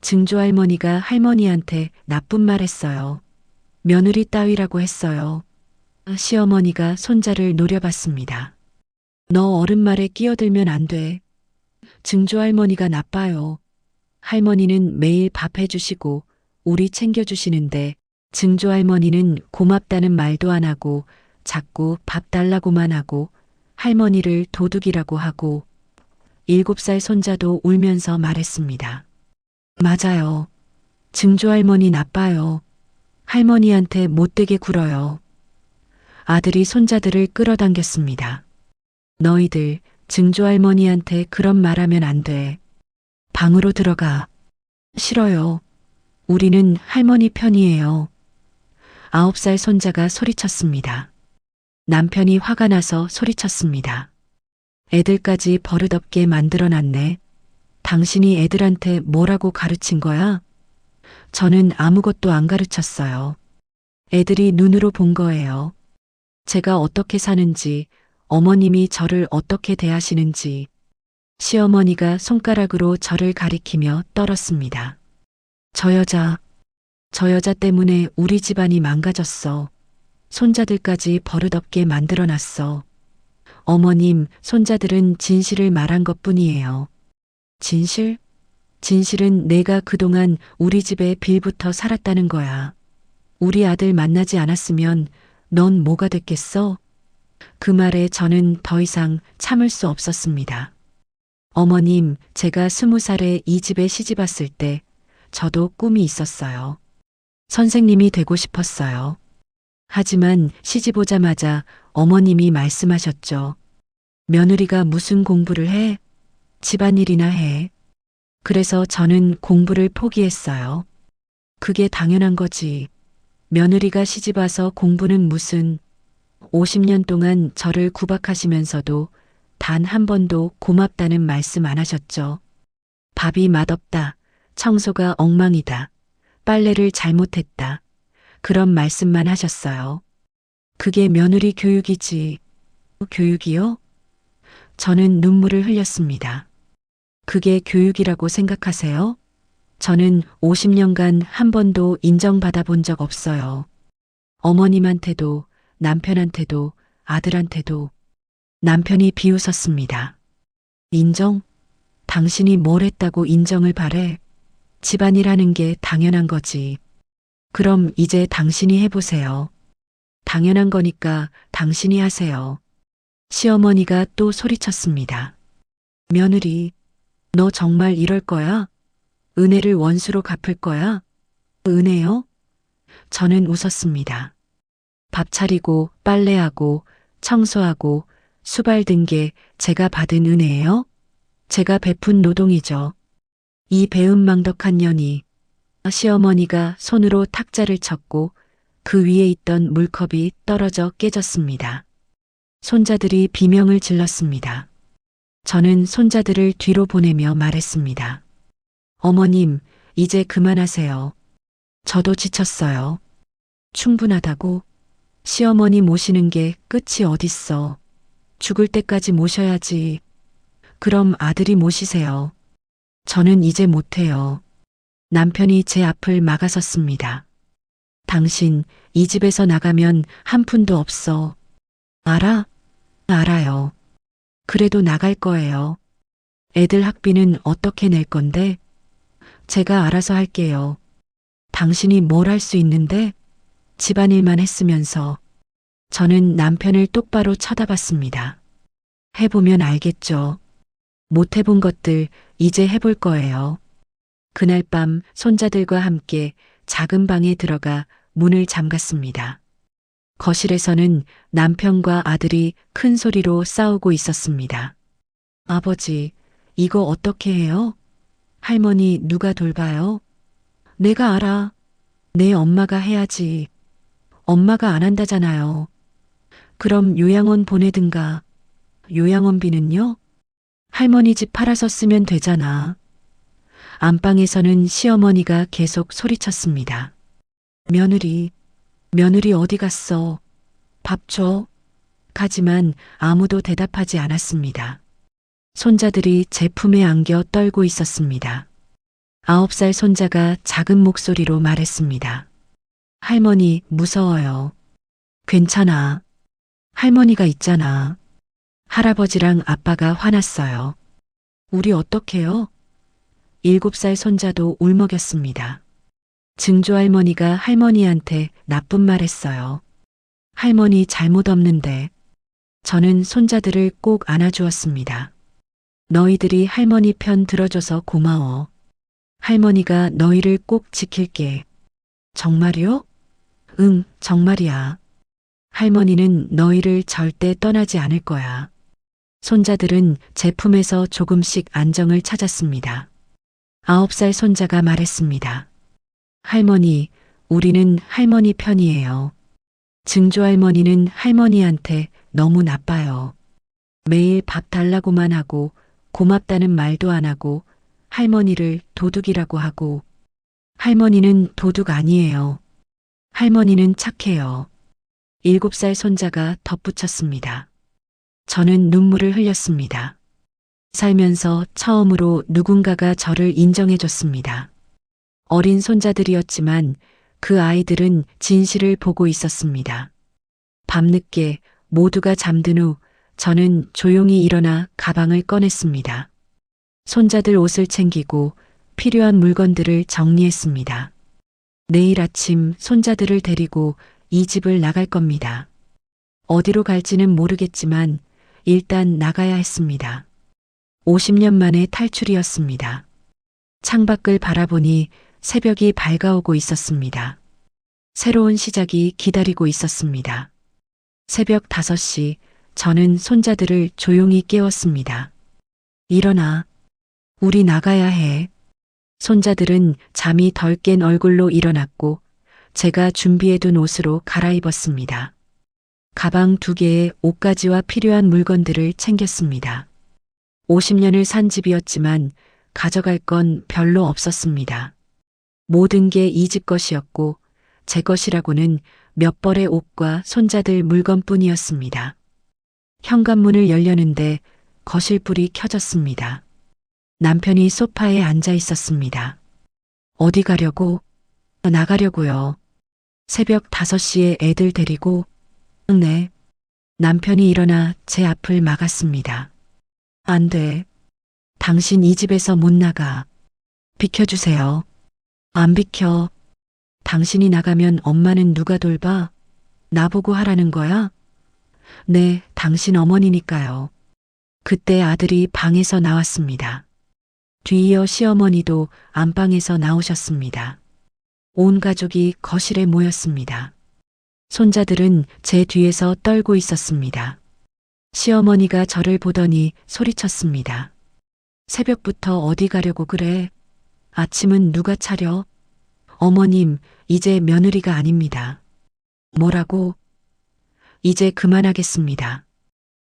증조할머니가 할머니한테 나쁜 말 했어요. 며느리 따위라고 했어요. 시어머니가 손자를 노려봤습니다. 너 어른 말에 끼어들면 안 돼. 증조할머니가 나빠요. 할머니는 매일 밥 해주시고 우리 챙겨주시는데 증조할머니는 고맙다는 말도 안 하고 자꾸 밥 달라고만 하고 할머니를 도둑이라고 하고 7살 손자도 울면서 말했습니다. 맞아요. 증조할머니 나빠요. 할머니한테 못되게 굴어요. 아들이 손자들을 끌어당겼습니다. 너희들 증조할머니한테 그런 말하면 안 돼. 방으로 들어가. 싫어요. 우리는 할머니 편이에요. 9살 손자가 소리쳤습니다. 남편이 화가 나서 소리쳤습니다. 애들까지 버릇없게 만들어놨네. 당신이 애들한테 뭐라고 가르친 거야? 저는 아무것도 안 가르쳤어요. 애들이 눈으로 본 거예요. 제가 어떻게 사는지, 어머님이 저를 어떻게 대하시는지, 시어머니가 손가락으로 저를 가리키며 떨었습니다. 저 여자 때문에 우리 집안이 망가졌어. 손자들까지 버릇없게 만들어놨어. 어머님, 손자들은 진실을 말한 것뿐이에요. 진실? 진실은 내가 그동안 우리 집에 빌부터 살았다는 거야. 우리 아들 만나지 않았으면 넌 뭐가 됐겠어? 그 말에 저는 더 이상 참을 수 없었습니다. 어머님, 제가 20살에 이 집에 시집 왔을 때 저도 꿈이 있었어요. 선생님이 되고 싶었어요. 하지만 시집 오자마자 어머님이 말씀하셨죠. 며느리가 무슨 공부를 해? 집안일이나 해. 그래서 저는 공부를 포기했어요. 그게 당연한 거지. 며느리가 시집 와서 공부는 무슨. 50년 동안 저를 구박하시면서도 단 한 번도 고맙다는 말씀 안 하셨죠. 밥이 맛없다. 청소가 엉망이다. 빨래를 잘못했다. 그런 말씀만 하셨어요. 그게 며느리 교육이지. 교육이요? 저는 눈물을 흘렸습니다. 그게 교육이라고 생각하세요? 저는 50년간 한 번도 인정받아 본 적 없어요. 어머님한테도, 남편한테도, 아들한테도. 남편이 비웃었습니다. 인정? 당신이 뭘 했다고 인정을 바래? 집안일 하는 게 당연한 거지. 그럼 이제 당신이 해보세요. 당연한 거니까 당신이 하세요. 시어머니가 또 소리쳤습니다. 며느리, 너 정말 이럴 거야? 은혜를 원수로 갚을 거야? 은혜요? 저는 웃었습니다. 밥 차리고 빨래하고 청소하고 수발 든 게 제가 받은 은혜예요? 제가 베푼 노동이죠. 이 배은망덕한 년이. 시어머니가 손으로 탁자를 쳤고 그 위에 있던 물컵이 떨어져 깨졌습니다. 손자들이 비명을 질렀습니다. 저는 손자들을 뒤로 보내며 말했습니다. 어머님, 이제 그만하세요. 저도 지쳤어요. 충분하다고? 시어머니 모시는 게 끝이 어딨어. 죽을 때까지 모셔야지. 그럼 아들이 모시세요. 저는 이제 못해요. 남편이 제 앞을 막아섰습니다. 당신 이 집에서 나가면 한 푼도 없어. 알아? 알아요. 그래도 나갈 거예요. 애들 학비는 어떻게 낼 건데? 제가 알아서 할게요. 당신이 뭘 할 수 있는데? 집안일만 했으면서. 저는 남편을 똑바로 쳐다봤습니다. 해보면 알겠죠. 못 해본 것들 이제 해볼 거예요. 그날 밤 손자들과 함께 작은 방에 들어가 문을 잠갔습니다. 거실에서는 남편과 아들이 큰 소리로 싸우고 있었습니다. 아버지, 이거 어떻게 해요? 할머니 누가 돌봐요? 내가 알아. 내 엄마가 해야지. 엄마가 안 한다잖아요. 그럼 요양원 보내든가. 요양원비는요? 할머니 집 팔아서 쓰면 되잖아. 안방에서는 시어머니가 계속 소리쳤습니다. 며느리 어디 갔어? 밥 줘. 하지만 아무도 대답하지 않았습니다. 손자들이 제 품에 안겨 떨고 있었습니다. 9살 손자가 작은 목소리로 말했습니다. 할머니 무서워요. 괜찮아. 할머니가 있잖아. 할아버지랑 아빠가 화났어요. 우리 어떡해요? 7살 손자도 울먹였습니다. 증조할머니가 할머니한테 나쁜 말 했어요. 할머니 잘못 없는데. 저는 손자들을 꼭 안아주었습니다. 너희들이 할머니 편 들어줘서 고마워. 할머니가 너희를 꼭 지킬게. 정말이요? 응, 정말이야. 할머니는 너희를 절대 떠나지 않을 거야. 손자들은 제 품에서 조금씩 안정을 찾았습니다. 9살 손자가 말했습니다. 할머니, 우리는 할머니 편이에요. 증조할머니는 할머니한테 너무 나빠요. 매일 밥 달라고만 하고 고맙다는 말도 안 하고 할머니를 도둑이라고 하고 할머니는 도둑 아니에요. 할머니는 착해요. 7살 손자가 덧붙였습니다. 저는 눈물을 흘렸습니다. 살면서 처음으로 누군가가 저를 인정해줬습니다. 어린 손자들이었지만 그 아이들은 진실을 보고 있었습니다. 밤늦게 모두가 잠든 후 저는 조용히 일어나 가방을 꺼냈습니다. 손자들 옷을 챙기고 필요한 물건들을 정리했습니다. 내일 아침 손자들을 데리고 이 집을 나갈 겁니다. 어디로 갈지는 모르겠지만 일단 나가야 했습니다. 50년 만에 탈출이었습니다. 창밖을 바라보니 새벽이 밝아오고 있었습니다. 새로운 시작이 기다리고 있었습니다. 새벽 5시 저는 손자들을 조용히 깨웠습니다. 일어나. 우리 나가야 해. 손자들은 잠이 덜 깬 얼굴로 일어났고 제가 준비해둔 옷으로 갈아입었습니다. 가방 2개에 옷가지와 필요한 물건들을 챙겼습니다. 50년을 산 집이었지만 가져갈 건 별로 없었습니다. 모든 게 이 집 것이었고 제 것이라고는 몇 벌의 옷과 손자들 물건뿐이었습니다. 현관문을 열려는데 거실 불이 켜졌습니다. 남편이 소파에 앉아 있었습니다. 어디 가려고? 나가려고요. 새벽 5시에 애들 데리고? 네. 남편이 일어나 제 앞을 막았습니다. 안 돼. 당신 이 집에서 못 나가. 비켜주세요. 안 비켜. 당신이 나가면 엄마는 누가 돌봐? 나보고 하라는 거야? 네, 당신 어머니니까요. 그때 아들이 방에서 나왔습니다. 뒤이어 시어머니도 안방에서 나오셨습니다. 온 가족이 거실에 모였습니다. 손자들은 제 뒤에서 떨고 있었습니다. 시어머니가 저를 보더니 소리쳤습니다. 새벽부터 어디 가려고 그래? 아침은 누가 차려? 어머님, 이제 며느리가 아닙니다. 뭐라고? 이제 그만하겠습니다.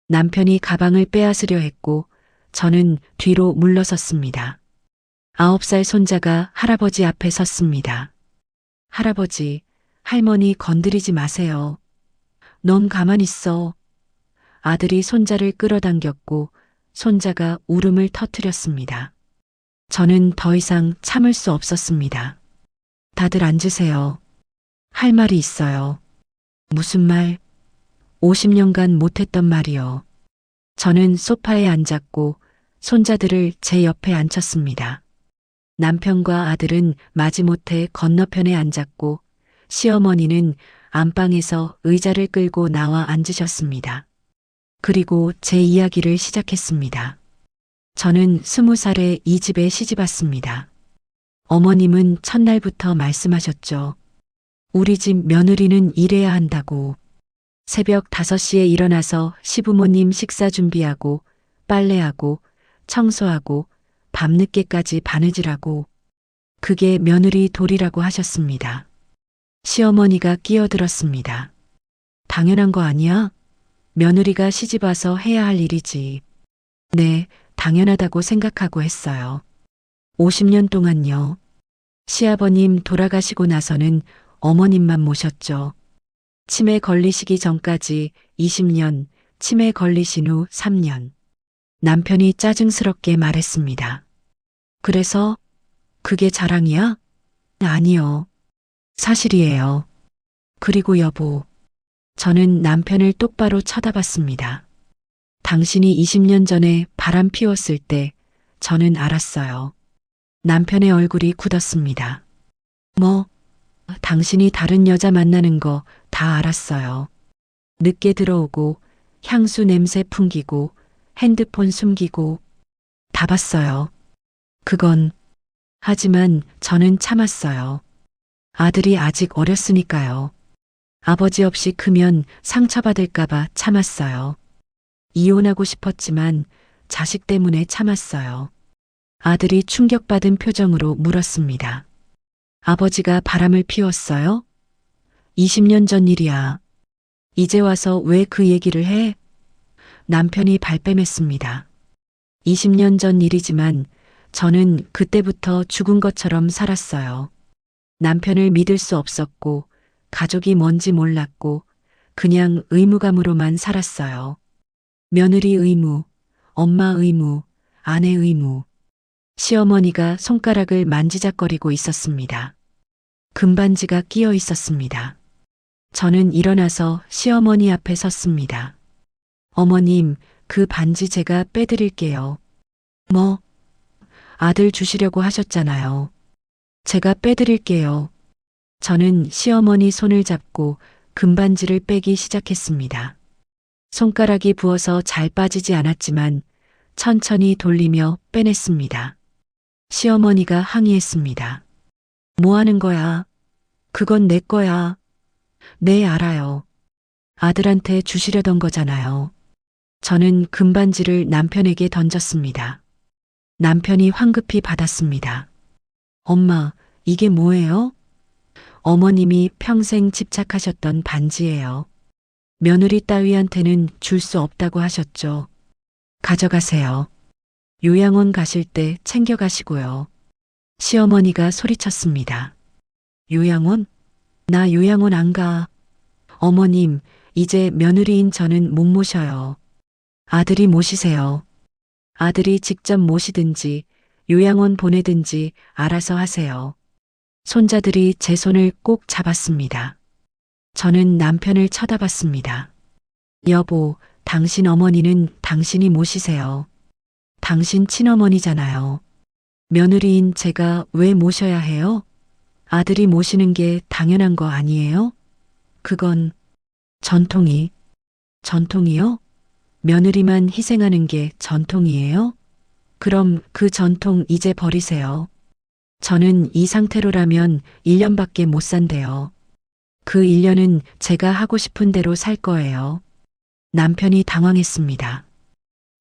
남편이 가방을 빼앗으려 했고 저는 뒤로 물러섰습니다. 9살 손자가 할아버지 앞에 섰습니다. 할아버지, 할머니 건드리지 마세요. 넌 가만히 있어. 아들이 손자를 끌어당겼고 손자가 울음을 터뜨렸습니다. 저는 더 이상 참을 수 없었습니다. 다들 앉으세요. 할 말이 있어요. 무슨 말? 50년간 못했던 말이요. 저는 소파에 앉았고 손자들을 제 옆에 앉혔습니다. 남편과 아들은 마지못해 건너편에 앉았고 시어머니는 안방에서 의자를 끌고 나와 앉으셨습니다. 그리고 제 이야기를 시작했습니다. 저는 20살에 이 집에 시집 왔습니다. 어머님은 첫날부터 말씀하셨죠. 우리 집 며느리는 일해야 한다고. 새벽 5시에 일어나서 시부모님 식사 준비하고 빨래하고 청소하고 밤늦게까지 바느질하고 그게 며느리 도리라고 하셨습니다. 시어머니가 끼어들었습니다. 당연한 거 아니야? 며느리가 시집와서 해야 할 일이지. 네, 당연하다고 생각하고 했어요. 50년 동안요. 시아버님 돌아가시고 나서는 어머님만 모셨죠. 치매 걸리시기 전까지 20년, 치매 걸리신 후 3년. 남편이 짜증스럽게 말했습니다. 그래서 그게 자랑이야? 아니요. 사실이에요. 그리고 여보, 저는 남편을 똑바로 쳐다봤습니다. 당신이 20년 전에 바람 피웠을 때 저는 알았어요. 남편의 얼굴이 굳었습니다. 뭐, 당신이 다른 여자 만나는 거 다 알았어요. 늦게 들어오고 향수 냄새 풍기고 핸드폰 숨기고 다 봤어요. 그건 하지만 저는 참았어요. 아들이 아직 어렸으니까요. 아버지 없이 크면 상처받을까봐 참았어요. 이혼하고 싶었지만 자식 때문에 참았어요. 아들이 충격받은 표정으로 물었습니다. 아버지가 바람을 피웠어요? 20년 전 일이야. 이제 와서 왜 그 얘기를 해? 남편이 발뺌했습니다. 20년 전 일이지만 저는 그때부터 죽은 것처럼 살았어요. 남편을 믿을 수 없었고 가족이 뭔지 몰랐고 그냥 의무감으로만 살았어요. 며느리 의무, 엄마 의무, 아내 의무. 시어머니가 손가락을 만지작거리고 있었습니다. 금반지가 끼어 있었습니다. 저는 일어나서 시어머니 앞에 섰습니다. 어머님, 그 반지 제가 빼드릴게요. 뭐? 아들 주시려고 하셨잖아요. 제가 빼드릴게요. 저는 시어머니 손을 잡고 금반지를 빼기 시작했습니다. 손가락이 부어서 잘 빠지지 않았지만 천천히 돌리며 빼냈습니다. 시어머니가 항의했습니다. 뭐 하는 거야? 그건 내 거야. 네, 알아요. 아들한테 주시려던 거잖아요. 저는 금반지를 남편에게 던졌습니다. 남편이 황급히 받았습니다. 엄마, 이게 뭐예요? 어머님이 평생 집착하셨던 반지예요. 며느리 따위한테는 줄 수 없다고 하셨죠. 가져가세요. 요양원 가실 때 챙겨가시고요. 시어머니가 소리쳤습니다. 요양원? 나 요양원 안 가. 어머님, 이제 며느리인 저는 못 모셔요. 아들이 모시세요. 아들이 직접 모시든지 요양원 보내든지 알아서 하세요. 손자들이 제 손을 꼭 잡았습니다. 저는 남편을 쳐다봤습니다. 여보, 당신 어머니는 당신이 모시세요. 당신 친어머니잖아요. 며느리인 제가 왜 모셔야 해요? 아들이 모시는 게 당연한 거 아니에요? 그건 전통이요? 며느리만 희생하는 게 전통이에요? 그럼 그 전통 이제 버리세요. 저는 이 상태로라면 1년밖에 못 산대요. 그 1년은 제가 하고 싶은 대로 살 거예요. 남편이 당황했습니다.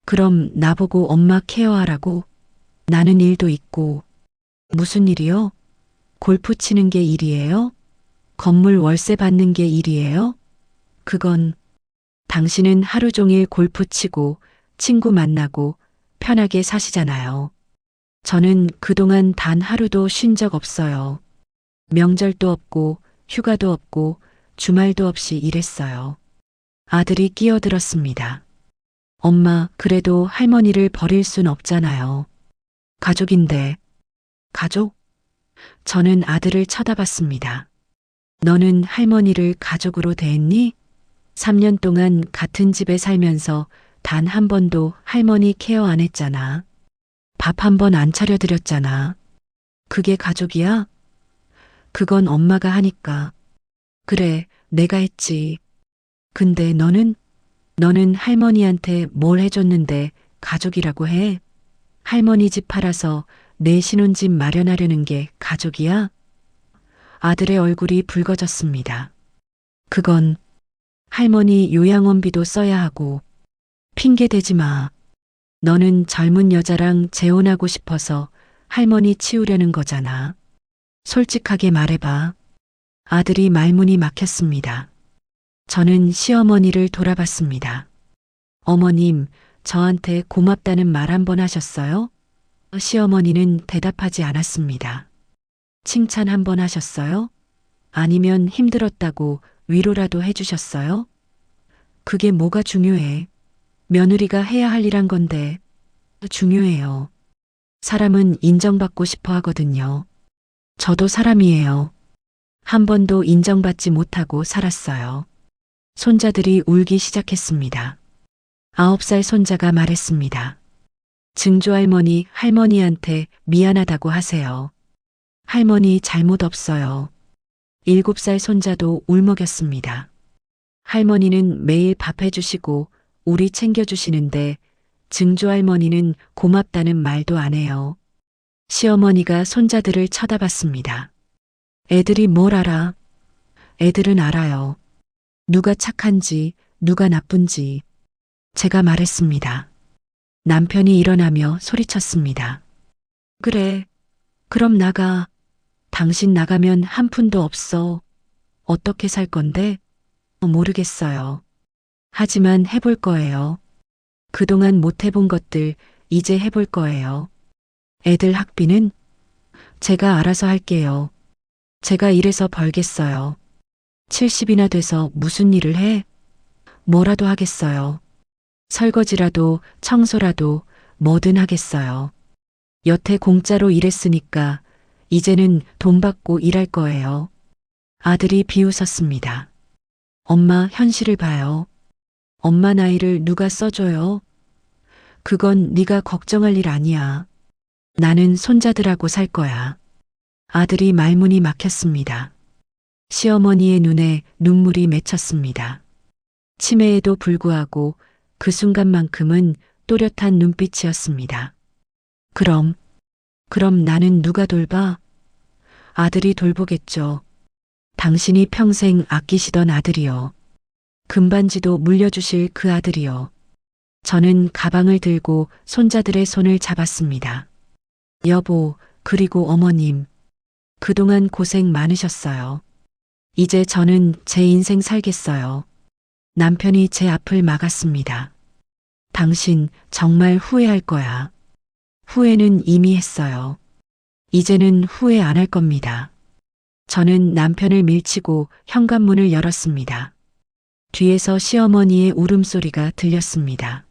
그럼 나보고 엄마 케어하라고? 나는 일도 있고. 무슨 일이요? 골프 치는 게 일이에요? 건물 월세 받는 게 일이에요? 그건 당신은 하루 종일 골프 치고 친구 만나고 편하게 사시잖아요. 저는 그동안 단 하루도 쉰 적 없어요. 명절도 없고 휴가도 없고 주말도 없이 일했어요. 아들이 끼어들었습니다. 엄마, 그래도 할머니를 버릴 순 없잖아요. 가족인데. 가족? 저는 아들을 쳐다봤습니다. 너는 할머니를 가족으로 대했니? 3년 동안 같은 집에 살면서 단 한 번도 할머니 케어 안 했잖아. 밥 한 번 안 차려드렸잖아. 그게 가족이야? 그건 엄마가 하니까. 그래, 내가 했지. 근데 너는 할머니한테 뭘 해줬는데 가족이라고 해? 할머니 집 팔아서 내 신혼집 마련하려는 게 가족이야? 아들의 얼굴이 붉어졌습니다. 그건 할머니 요양원비도 써야 하고. 핑계 대지 마. 너는 젊은 여자랑 재혼하고 싶어서 할머니 치우려는 거잖아. 솔직하게 말해봐. 아들이 말문이 막혔습니다. 저는 시어머니를 돌아봤습니다. 어머님, 저한테 고맙다는 말 한 번 하셨어요? 시어머니는 대답하지 않았습니다. 칭찬 한 번 하셨어요? 아니면 힘들었다고 위로라도 해주셨어요? 그게 뭐가 중요해? 며느리가 해야 할 일한 건데. 중요해요. 사람은 인정받고 싶어 하거든요. 저도 사람이에요. 한 번도 인정받지 못하고 살았어요. 손자들이 울기 시작했습니다. 9살 손자가 말했습니다. 증조할머니, 할머니한테 미안하다고 하세요. 할머니 잘못 없어요. 7살 손자도 울먹였습니다. 할머니는 매일 밥 해주시고 우리 챙겨주시는데 증조할머니는 고맙다는 말도 안 해요. 시어머니가 손자들을 쳐다봤습니다. 애들이 뭘 알아? 애들은 알아요. 누가 착한지, 누가 나쁜지. 제가 말했습니다. 남편이 일어나며 소리쳤습니다. 그래, 그럼 나가. 당신 나가면 한 푼도 없어. 어떻게 살 건데? 모르겠어요. 하지만 해볼 거예요. 그동안 못 해본 것들 이제 해볼 거예요. 애들 학비는 제가 알아서 할게요. 제가 일해서 벌겠어요. 70이나 돼서 무슨 일을 해? 뭐라도 하겠어요. 설거지라도 청소라도 뭐든 하겠어요. 여태 공짜로 일했으니까 이제는 돈 받고 일할 거예요. 아들이 비웃었습니다. 엄마 현실을 봐요. 엄마 나이를 누가 써줘요? 그건 네가 걱정할 일 아니야. 나는 손자들하고 살 거야. 아들이 말문이 막혔습니다. 시어머니의 눈에 눈물이 맺혔습니다. 치매에도 불구하고 그 순간만큼은 또렷한 눈빛이었습니다. 그럼 나는 누가 돌봐? 아들이 돌보겠죠. 당신이 평생 아끼시던 아들이요. 금반지도 물려주실 그 아들이요. 저는 가방을 들고 손자들의 손을 잡았습니다. 여보, 그리고 어머님. 그동안 고생 많으셨어요. 이제 저는 제 인생 살겠어요. 남편이 제 앞을 막았습니다. 당신 정말 후회할 거야. 후회는 이미 했어요. 이제는 후회 안 할 겁니다. 저는 남편을 밀치고 현관문을 열었습니다. 뒤에서 시어머니의 울음소리가 들렸습니다.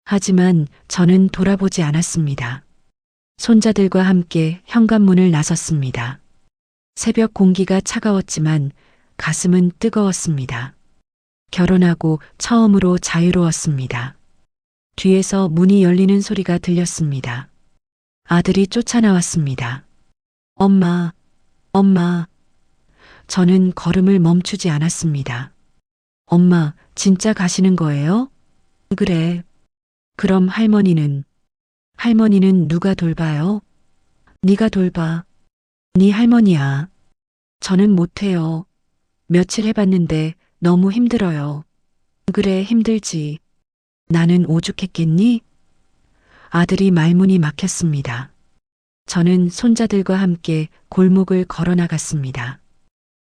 하지만 저는 돌아보지 않았습니다. 손자들과 함께 현관문을 나섰습니다. 새벽 공기가 차가웠지만 가슴은 뜨거웠습니다. 결혼하고 처음으로 자유로웠습니다. 뒤에서 문이 열리는 소리가 들렸습니다. 아들이 쫓아나왔습니다. 엄마, 엄마. 저는 걸음을 멈추지 않았습니다. 엄마, 진짜 가시는 거예요? 그래. 그럼 할머니는 누가 돌봐요? 네가 돌봐. 네 할머니야. 저는 못해요. 며칠 해봤는데 너무 힘들어요. 그래, 힘들지. 나는 오죽했겠니? 아들이 말문이 막혔습니다. 저는 손자들과 함께 골목을 걸어 나갔습니다.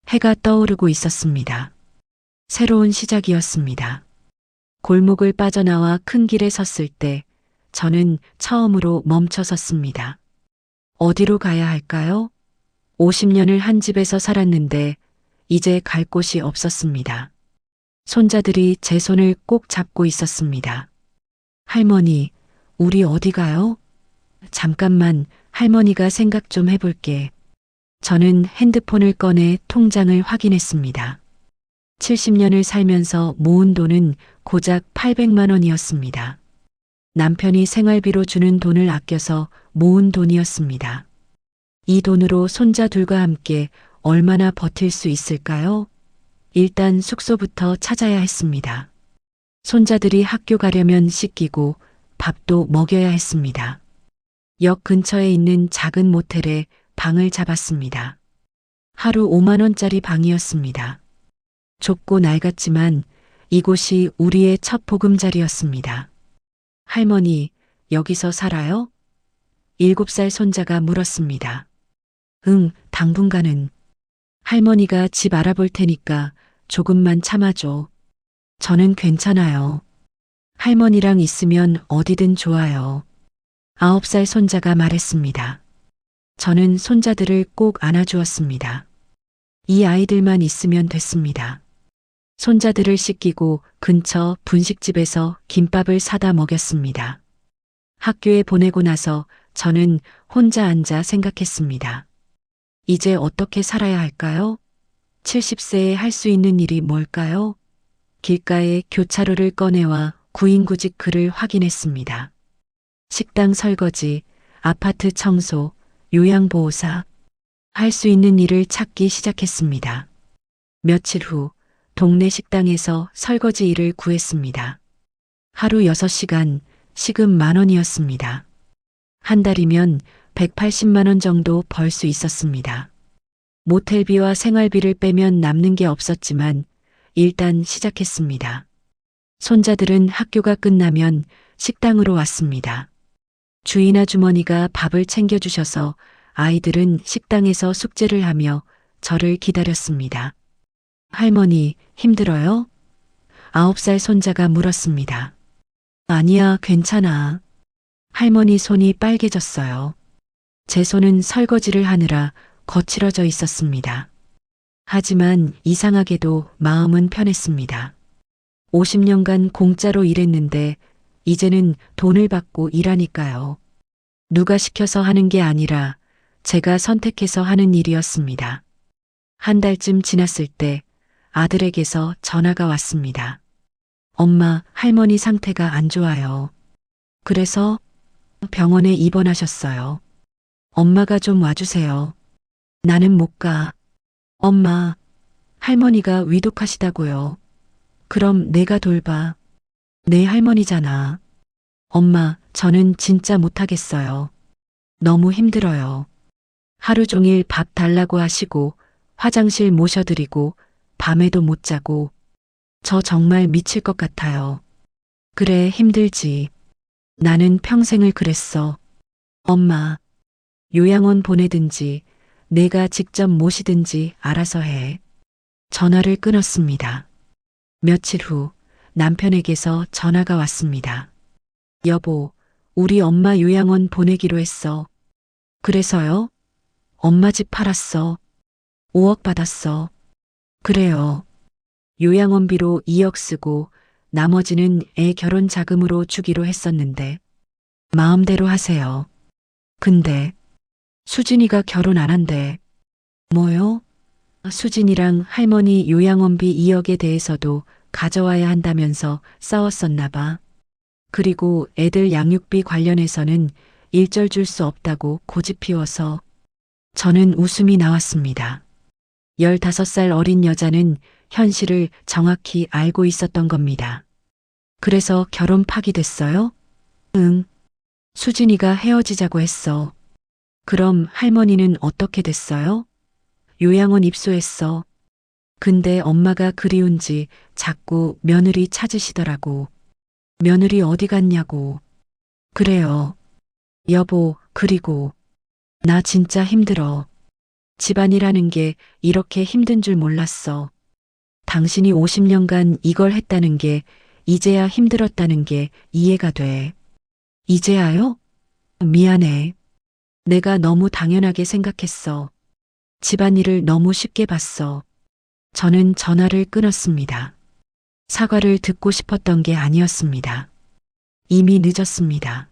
해가 떠오르고 있었습니다. 새로운 시작이었습니다. 골목을 빠져나와 큰 길에 섰을 때 저는 처음으로 멈춰 섰습니다. 어디로 가야 할까요? 50년을 한 집에서 살았는데 이제 갈 곳이 없었습니다. 손자들이 제 손을 꼭 잡고 있었습니다. 할머니, 우리 어디 가요? 잠깐만, 할머니가 생각 좀 해볼게. 저는 핸드폰을 꺼내 통장을 확인했습니다. 70년을 살면서 모은 돈은 고작 800만 원이었습니다. 남편이 생활비로 주는 돈을 아껴서 모은 돈이었습니다. 이 돈으로 손자 둘과 함께 얼마나 버틸 수 있을까요? 일단 숙소부터 찾아야 했습니다. 손자들이 학교 가려면 씻기고 밥도 먹여야 했습니다. 역 근처에 있는 작은 모텔에 방을 잡았습니다. 하루 5만 원짜리 방이었습니다. 좁고 낡았지만 이곳이 우리의 첫 보금자리였습니다. 할머니, 여기서 살아요? 7살 손자가 물었습니다. 응, 당분간은. 할머니가 집 알아볼 테니까 조금만 참아줘. 저는 괜찮아요. 할머니랑 있으면 어디든 좋아요. 9살 손자가 말했습니다. 저는 손자들을 꼭 안아주었습니다. 이 아이들만 있으면 됐습니다. 손자들을 씻기고 근처 분식집에서 김밥을 사다 먹였습니다. 학교에 보내고 나서 저는 혼자 앉아 생각했습니다. 이제 어떻게 살아야 할까요? 70세에 할 수 있는 일이 뭘까요? 길가에 교차로를 꺼내와 구인구직 글을 확인했습니다. 식당 설거지, 아파트 청소, 요양보호사. 할 수 있는 일을 찾기 시작했습니다. 며칠 후 동네 식당에서 설거지 일을 구했습니다. 하루 6시간, 시급 10,000원이었습니다. 한 달이면 180만 원 정도 벌 수 있었습니다. 모텔비와 생활비를 빼면 남는 게 없었지만 일단 시작했습니다. 손자들은 학교가 끝나면 식당으로 왔습니다. 주인 아주머니가 밥을 챙겨주셔서 아이들은 식당에서 숙제를 하며 저를 기다렸습니다. 할머니, 힘들어요? 9살 손자가 물었습니다. 아니야, 괜찮아. 할머니 손이 빨개졌어요. 제 손은 설거지를 하느라 거칠어져 있었습니다. 하지만 이상하게도 마음은 편했습니다. 50년간 공짜로 일했는데 이제는 돈을 받고 일하니까요. 누가 시켜서 하는 게 아니라 제가 선택해서 하는 일이었습니다. 한 달쯤 지났을 때 아들에게서 전화가 왔습니다. 엄마, 할머니 상태가 안 좋아요. 그래서 병원에 입원하셨어요. 엄마가 좀 와주세요. 나는 못 가. 엄마, 할머니가 위독하시다고요. 그럼 내가 돌봐. 내 할머니잖아. 엄마, 저는 진짜 못하겠어요. 너무 힘들어요. 하루 종일 밥 달라고 하시고 화장실 모셔드리고 밤에도 못 자고 저 정말 미칠 것 같아요. 그래, 힘들지. 나는 평생을 그랬어. 엄마, 요양원 보내든지 내가 직접 모시든지 알아서 해. 전화를 끊었습니다. 며칠 후 남편에게서 전화가 왔습니다. 여보, 우리 엄마 요양원 보내기로 했어. 그래서요? 엄마 집 팔았어. 5억 받았어. 그래요. 요양원비로 2억 쓰고 나머지는 애 결혼 자금으로 주기로 했었는데 마음대로 하세요. 근데 수진이가 결혼 안 한대. 뭐요? 수진이랑 할머니 요양원비 2억에 대해서도 가져와야 한다면서 싸웠었나 봐. 그리고 애들 양육비 관련해서는 일절 줄 수 없다고 고집 피워서 저는 웃음이 나왔습니다. 15살 어린 여자는 현실을 정확히 알고 있었던 겁니다. 그래서 결혼 파기됐어요? 응. 수진이가 헤어지자고 했어. 그럼 할머니는 어떻게 됐어요? 요양원 입소했어. 근데 엄마가 그리운지 자꾸 며느리 찾으시더라고. 며느리 어디 갔냐고. 그래요. 여보, 그리고 나 진짜 힘들어. 집안이라는 게 이렇게 힘든 줄 몰랐어. 당신이 50년간 이걸 했다는 게 이제야 힘들었다는 게 이해가 돼. 이제야요? 미안해. 내가 너무 당연하게 생각했어. 집안일을 너무 쉽게 봤어. 저는 전화를 끊었습니다. 사과를 듣고 싶었던 게 아니었습니다. 이미 늦었습니다.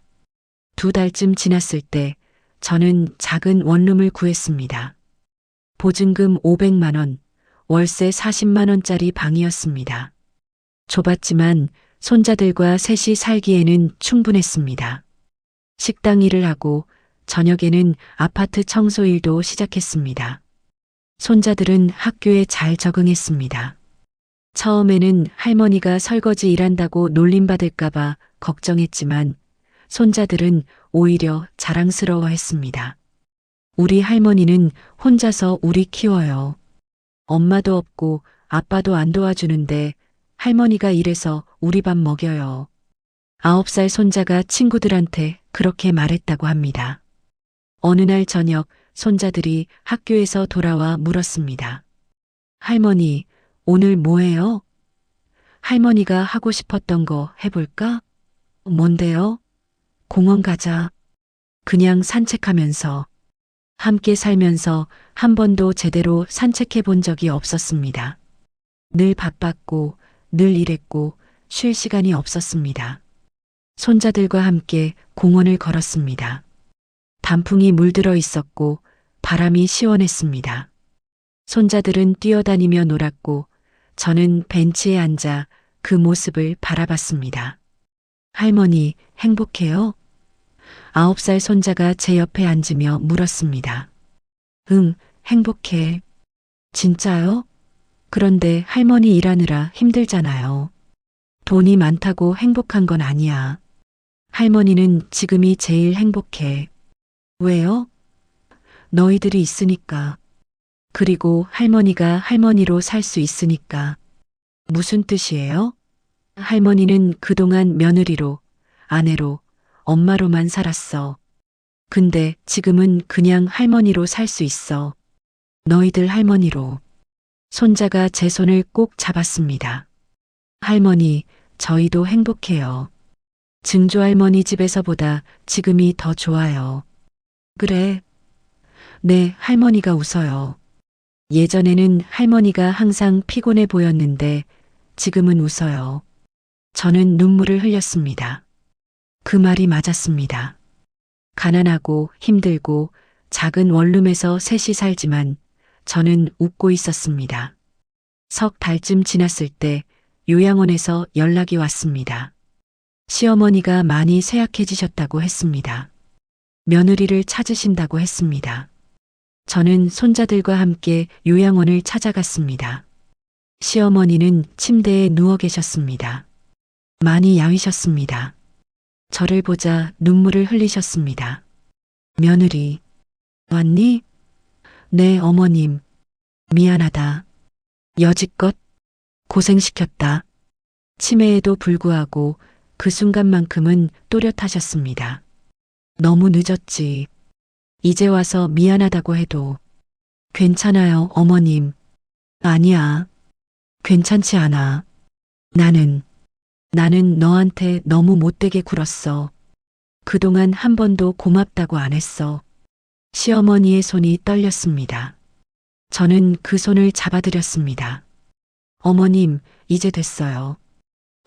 2달쯤 지났을 때 저는 작은 원룸을 구했습니다. 보증금 500만 원, 월세 40만 원짜리 방이었습니다. 좁았지만 손자들과 셋이 살기에는 충분했습니다. 식당 일을 하고 저녁에는 아파트 청소 일도 시작했습니다. 손자들은 학교에 잘 적응했습니다. 처음에는 할머니가 설거지 일한다고 놀림받을까봐 걱정했지만 손자들은 오히려 자랑스러워했습니다. 우리 할머니는 혼자서 우리 키워요. 엄마도 없고 아빠도 안 도와주는데 할머니가 일해서 우리 밥 먹여요. 9살 손자가 친구들한테 그렇게 말했다고 합니다. 어느 날 저녁 손자들이 학교에서 돌아와 물었습니다. 할머니, 오늘 뭐 해요? 할머니가 하고 싶었던 거 해볼까? 뭔데요? 공원 가자. 그냥 산책하면서. 함께 살면서 한 번도 제대로 산책해 본 적이 없었습니다. 늘 바빴고, 늘 일했고, 쉴 시간이 없었습니다. 손자들과 함께 공원을 걸었습니다. 단풍이 물들어 있었고, 바람이 시원했습니다. 손자들은 뛰어다니며 놀았고, 저는 벤치에 앉아 그 모습을 바라봤습니다. 할머니, 행복해요? 9살 손자가 제 옆에 앉으며 물었습니다. 응, 행복해. 진짜요? 그런데 할머니 일하느라 힘들잖아요. 돈이 많다고 행복한 건 아니야. 할머니는 지금이 제일 행복해. 왜요? 너희들이 있으니까. 그리고 할머니가 할머니로 살 수 있으니까. 무슨 뜻이에요? 할머니는 그동안 며느리로, 아내로, 엄마로만 살았어. 근데 지금은 그냥 할머니로 살 수 있어. 너희들 할머니로. 손자가 제 손을 꼭 잡았습니다. 할머니, 저희도 행복해요. 증조할머니 집에서보다 지금이 더 좋아요. 그래. 네, 할머니가 웃어요. 예전에는 할머니가 항상 피곤해 보였는데 지금은 웃어요. 저는 눈물을 흘렸습니다. 그 말이 맞았습니다. 가난하고 힘들고 작은 원룸에서 셋이 살지만 저는 웃고 있었습니다. 석 달쯤 지났을 때 요양원에서 연락이 왔습니다. 시어머니가 많이 쇠약해지셨다고 했습니다. 며느리를 찾으신다고 했습니다. 저는 손자들과 함께 요양원을 찾아갔습니다. 시어머니는 침대에 누워 계셨습니다. 많이 야위셨습니다. 저를 보자 눈물을 흘리셨습니다. 며느리, 왔니? 네, 어머님. 미안하다. 여지껏 고생시켰다. 치매에도 불구하고 그 순간만큼은 또렷하셨습니다. 너무 늦었지. 이제 와서 미안하다고 해도. 괜찮아요, 어머님. 아니야. 괜찮지 않아. 나는 너한테 너무 못되게 굴었어. 그동안 한 번도 고맙다고 안 했어. 시어머니의 손이 떨렸습니다. 저는 그 손을 잡아드렸습니다. 어머님, 이제 됐어요.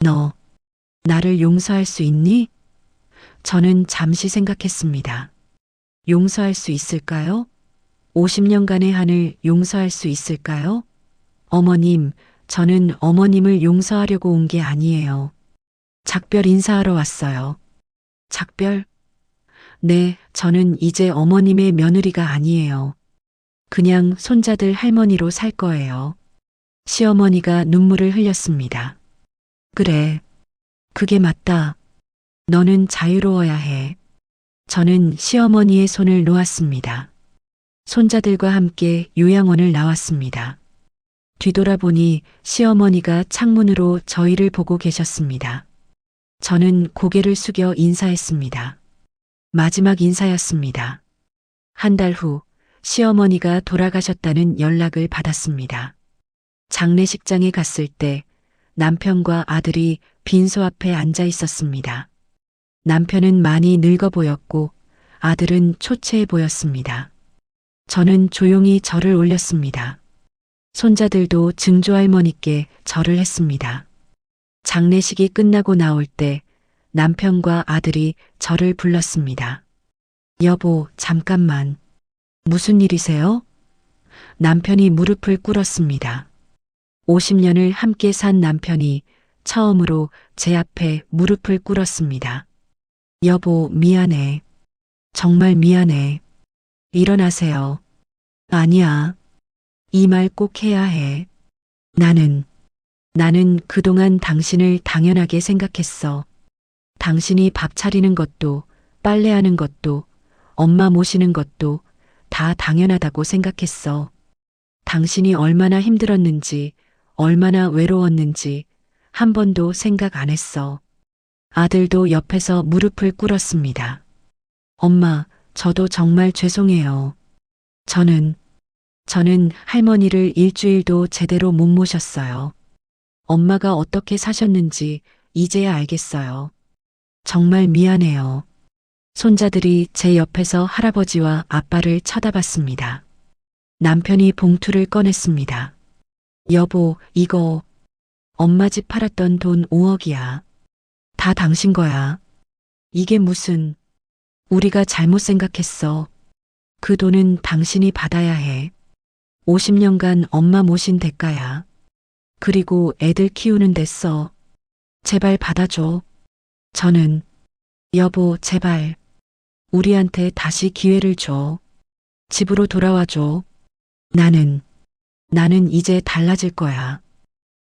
너, 나를 용서할 수 있니? 저는 잠시 생각했습니다. 용서할 수 있을까요? 50년간의 한을 용서할 수 있을까요? 어머님, 저는 어머님을 용서하려고 온 게 아니에요. 작별 인사하러 왔어요. 작별? 네, 저는 이제 어머님의 며느리가 아니에요. 그냥 손자들 할머니로 살 거예요. 시어머니가 눈물을 흘렸습니다. 그래, 그게 맞다. 너는 자유로워야 해. 저는 시어머니의 손을 놓았습니다. 손자들과 함께 요양원을 나왔습니다. 뒤돌아보니 시어머니가 창문으로 저희를 보고 계셨습니다. 저는 고개를 숙여 인사했습니다. 마지막 인사였습니다. 한 달 후 시어머니가 돌아가셨다는 연락을 받았습니다. 장례식장에 갔을 때 남편과 아들이 빈소 앞에 앉아 있었습니다. 남편은 많이 늙어 보였고 아들은 초췌해 보였습니다. 저는 조용히 절을 올렸습니다. 손자들도 증조할머니께 절을 했습니다. 장례식이 끝나고 나올 때 남편과 아들이 저를 불렀습니다. 여보, 잠깐만. 무슨 일이세요? 남편이 무릎을 꿇었습니다. 50년을 함께 산 남편이 처음으로 제 앞에 무릎을 꿇었습니다. 여보, 미안해. 정말 미안해. 일어나세요. 아니야. 이 말 꼭 해야 해. 나는 그동안 당신을 당연하게 생각했어. 당신이 밥 차리는 것도, 빨래하는 것도, 엄마 모시는 것도 다 당연하다고 생각했어. 당신이 얼마나 힘들었는지, 얼마나 외로웠는지 한 번도 생각 안 했어. 아들도 옆에서 무릎을 꿇었습니다. 엄마, 저도 정말 죄송해요. 저는 할머니를 일주일도 제대로 못 모셨어요. 엄마가 어떻게 사셨는지 이제야 알겠어요. 정말 미안해요. 손자들이 제 옆에서 할아버지와 아빠를 쳐다봤습니다. 남편이 봉투를 꺼냈습니다. 여보, 이거 엄마 집 팔았던 돈 5억이야. 다 당신 거야. 이게 무슨, 우리가 잘못 생각했어. 그 돈은 당신이 받아야 해. 50년간 엄마 모신 대가야. 그리고 애들 키우는 데 써. 제발 받아줘. 저는, 여보, 제발. 우리한테 다시 기회를 줘. 집으로 돌아와줘. 나는 이제 달라질 거야.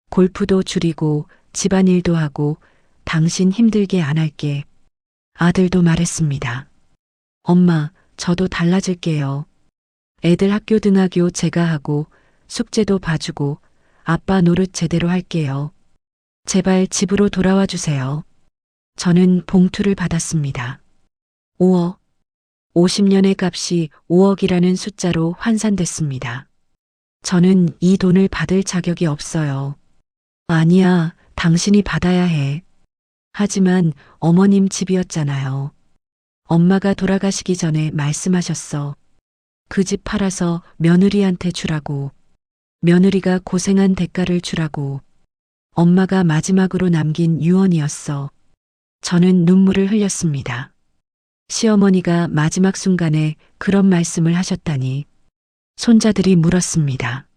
골프도 줄이고 집안일도 하고 당신 힘들게 안 할게. 아들도 말했습니다. 엄마, 저도 달라질게요. 애들 학교 등하교 제가 하고 숙제도 봐주고 아빠 노릇 제대로 할게요. 제발 집으로 돌아와 주세요. 저는 봉투를 받았습니다. 5억. 50년의 값이 5억이라는 숫자로 환산됐습니다. 저는 이 돈을 받을 자격이 없어요. 아니야, 당신이 받아야 해. 하지만 어머님 집이었잖아요. 엄마가 돌아가시기 전에 말씀하셨어. 그 집 팔아서 며느리한테 주라고. 며느리가 고생한 대가를 주라고. 엄마가 마지막으로 남긴 유언이었어. 저는 눈물을 흘렸습니다. 시어머니가 마지막 순간에 그런 말씀을 하셨다니. 손자들이 물었습니다.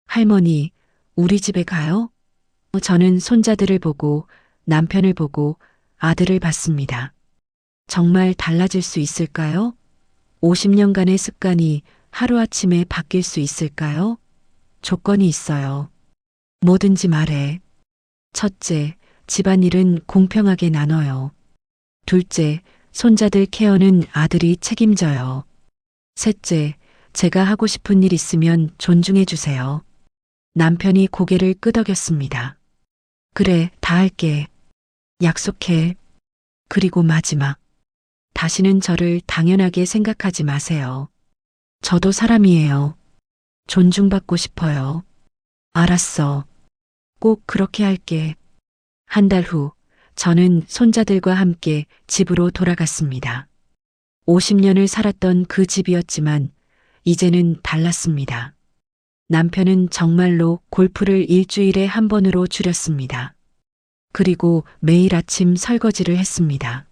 할머니, 우리 집에 가요? 저는 손자들을 보고 남편을 보고 아들을 봤습니다. 정말 달라질 수 있을까요? 50년간의 습관이 하루아침에 바뀔 수 있을까요? 조건이 있어요. 뭐든지 말해. 첫째, 집안일은 공평하게 나눠요. 둘째, 손자들 케어는 아들이 책임져요. 셋째, 제가 하고 싶은 일 있으면 존중해 주세요. 남편이 고개를 끄덕였습니다. 그래, 다 할게. 약속해. 그리고 마지막. 다시는 저를 당연하게 생각하지 마세요. 저도 사람이에요. 존중받고 싶어요. 알았어. 꼭 그렇게 할게. 한 달 후, 저는 손자들과 함께 집으로 돌아갔습니다. 50년을 살았던 그 집이었지만, 이제는 달랐습니다. 남편은 정말로 골프를 일주일에 한 번으로 줄였습니다. 그리고 매일 아침 설거지를 했습니다.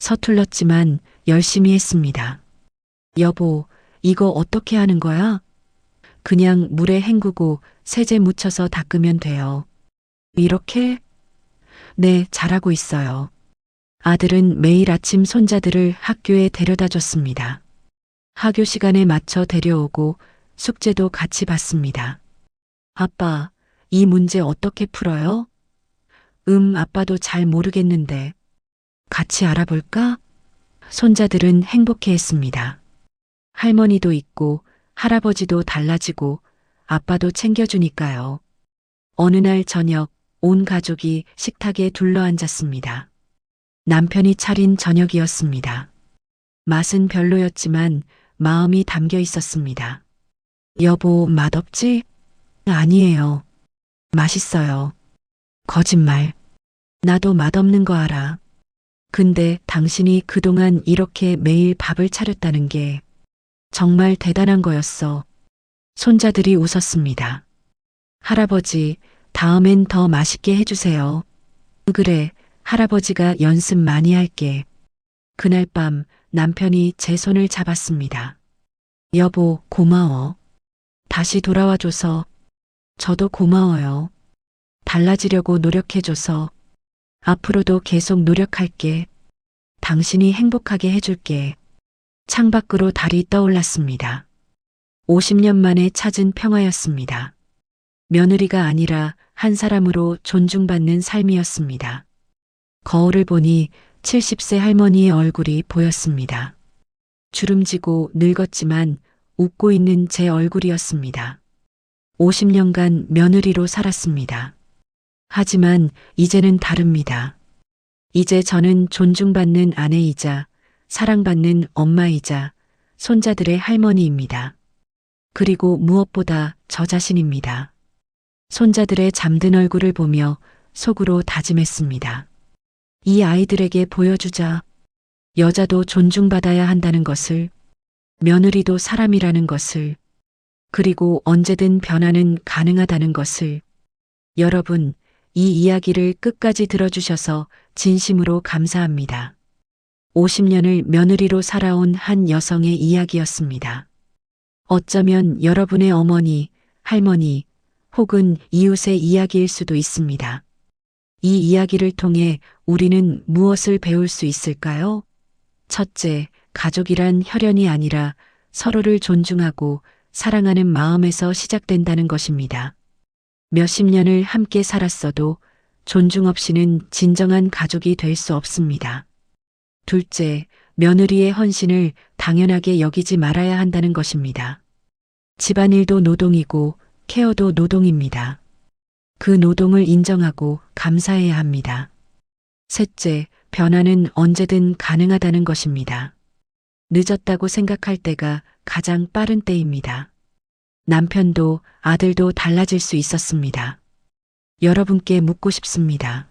서툴렀지만 열심히 했습니다. 여보, 이거 어떻게 하는 거야? 그냥 물에 헹구고 세제 묻혀서 닦으면 돼요. 이렇게? 네, 잘하고 있어요. 아들은 매일 아침 손자들을 학교에 데려다 줬습니다. 학교 시간에 맞춰 데려오고 숙제도 같이 봤습니다. 아빠, 이 문제 어떻게 풀어요? 아빠도 잘 모르겠는데. 같이 알아볼까? 손자들은 행복해했습니다. 할머니도 있고 할아버지도 달라지고 아빠도 챙겨주니까요. 어느 날 저녁 온 가족이 식탁에 둘러앉았습니다. 남편이 차린 저녁이었습니다. 맛은 별로였지만 마음이 담겨 있었습니다. 여보, 맛없지? 아니에요. 맛있어요. 거짓말. 나도 맛없는 거 알아. 근데 당신이 그동안 이렇게 매일 밥을 차렸다는 게 정말 대단한 거였어. 손자들이 웃었습니다. 할아버지, 다음엔 더 맛있게 해주세요. 그래, 할아버지가 연습 많이 할게. 그날 밤 남편이 제 손을 잡았습니다. 여보, 고마워. 다시 돌아와줘서. 저도 고마워요. 달라지려고 노력해줘서. 앞으로도 계속 노력할게. 당신이 행복하게 해줄게. 창밖으로 달이 떠올랐습니다. 50년 만에 찾은 평화였습니다. 며느리가 아니라 한 사람으로 존중받는 삶이었습니다. 거울을 보니 70세 할머니의 얼굴이 보였습니다. 주름지고 늙었지만 웃고 있는 제 얼굴이었습니다. 50년간 며느리로 살았습니다. 하지만 이제는 다릅니다. 이제 저는 존중받는 아내이자 사랑받는 엄마이자 손자들의 할머니입니다. 그리고 무엇보다 저 자신입니다. 손자들의 잠든 얼굴을 보며 속으로 다짐했습니다. 이 아이들에게 보여주자. 여자도 존중받아야 한다는 것을, 며느리도 사람이라는 것을, 그리고 언제든 변화는 가능하다는 것을. 여러분, 이 이야기를 끝까지 들어주셔서 진심으로 감사합니다. 50년을 며느리로 살아온 한 여성의 이야기였습니다. 어쩌면 여러분의 어머니, 할머니, 혹은 이웃의 이야기일 수도 있습니다. 이 이야기를 통해 우리는 무엇을 배울 수 있을까요? 첫째, 가족이란 혈연이 아니라 서로를 존중하고 사랑하는 마음에서 시작된다는 것입니다. 몇십 년을 함께 살았어도 존중 없이는 진정한 가족이 될 수 없습니다. 둘째, 며느리의 헌신을 당연하게 여기지 말아야 한다는 것입니다. 집안일도 노동이고 케어도 노동입니다. 그 노동을 인정하고 감사해야 합니다. 셋째, 변화는 언제든 가능하다는 것입니다. 늦었다고 생각할 때가 가장 빠른 때입니다. 남편도 아들도 달라질 수 있었습니다. 여러분께 묻고 싶습니다.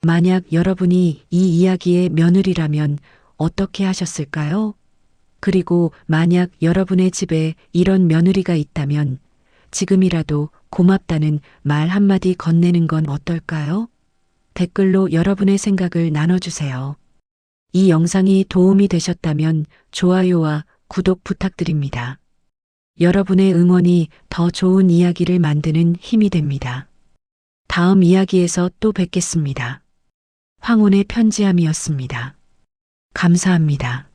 만약 여러분이 이 이야기의 며느리라면 어떻게 하셨을까요? 그리고 만약 여러분의 집에 이런 며느리가 있다면 지금이라도 고맙다는 말 한마디 건네는 건 어떨까요? 댓글로 여러분의 생각을 나눠주세요. 이 영상이 도움이 되셨다면 좋아요와 구독 부탁드립니다. 여러분의 응원이 더 좋은 이야기를 만드는 힘이 됩니다. 다음 이야기에서 또 뵙겠습니다. 황혼의 편지함이었습니다. 감사합니다.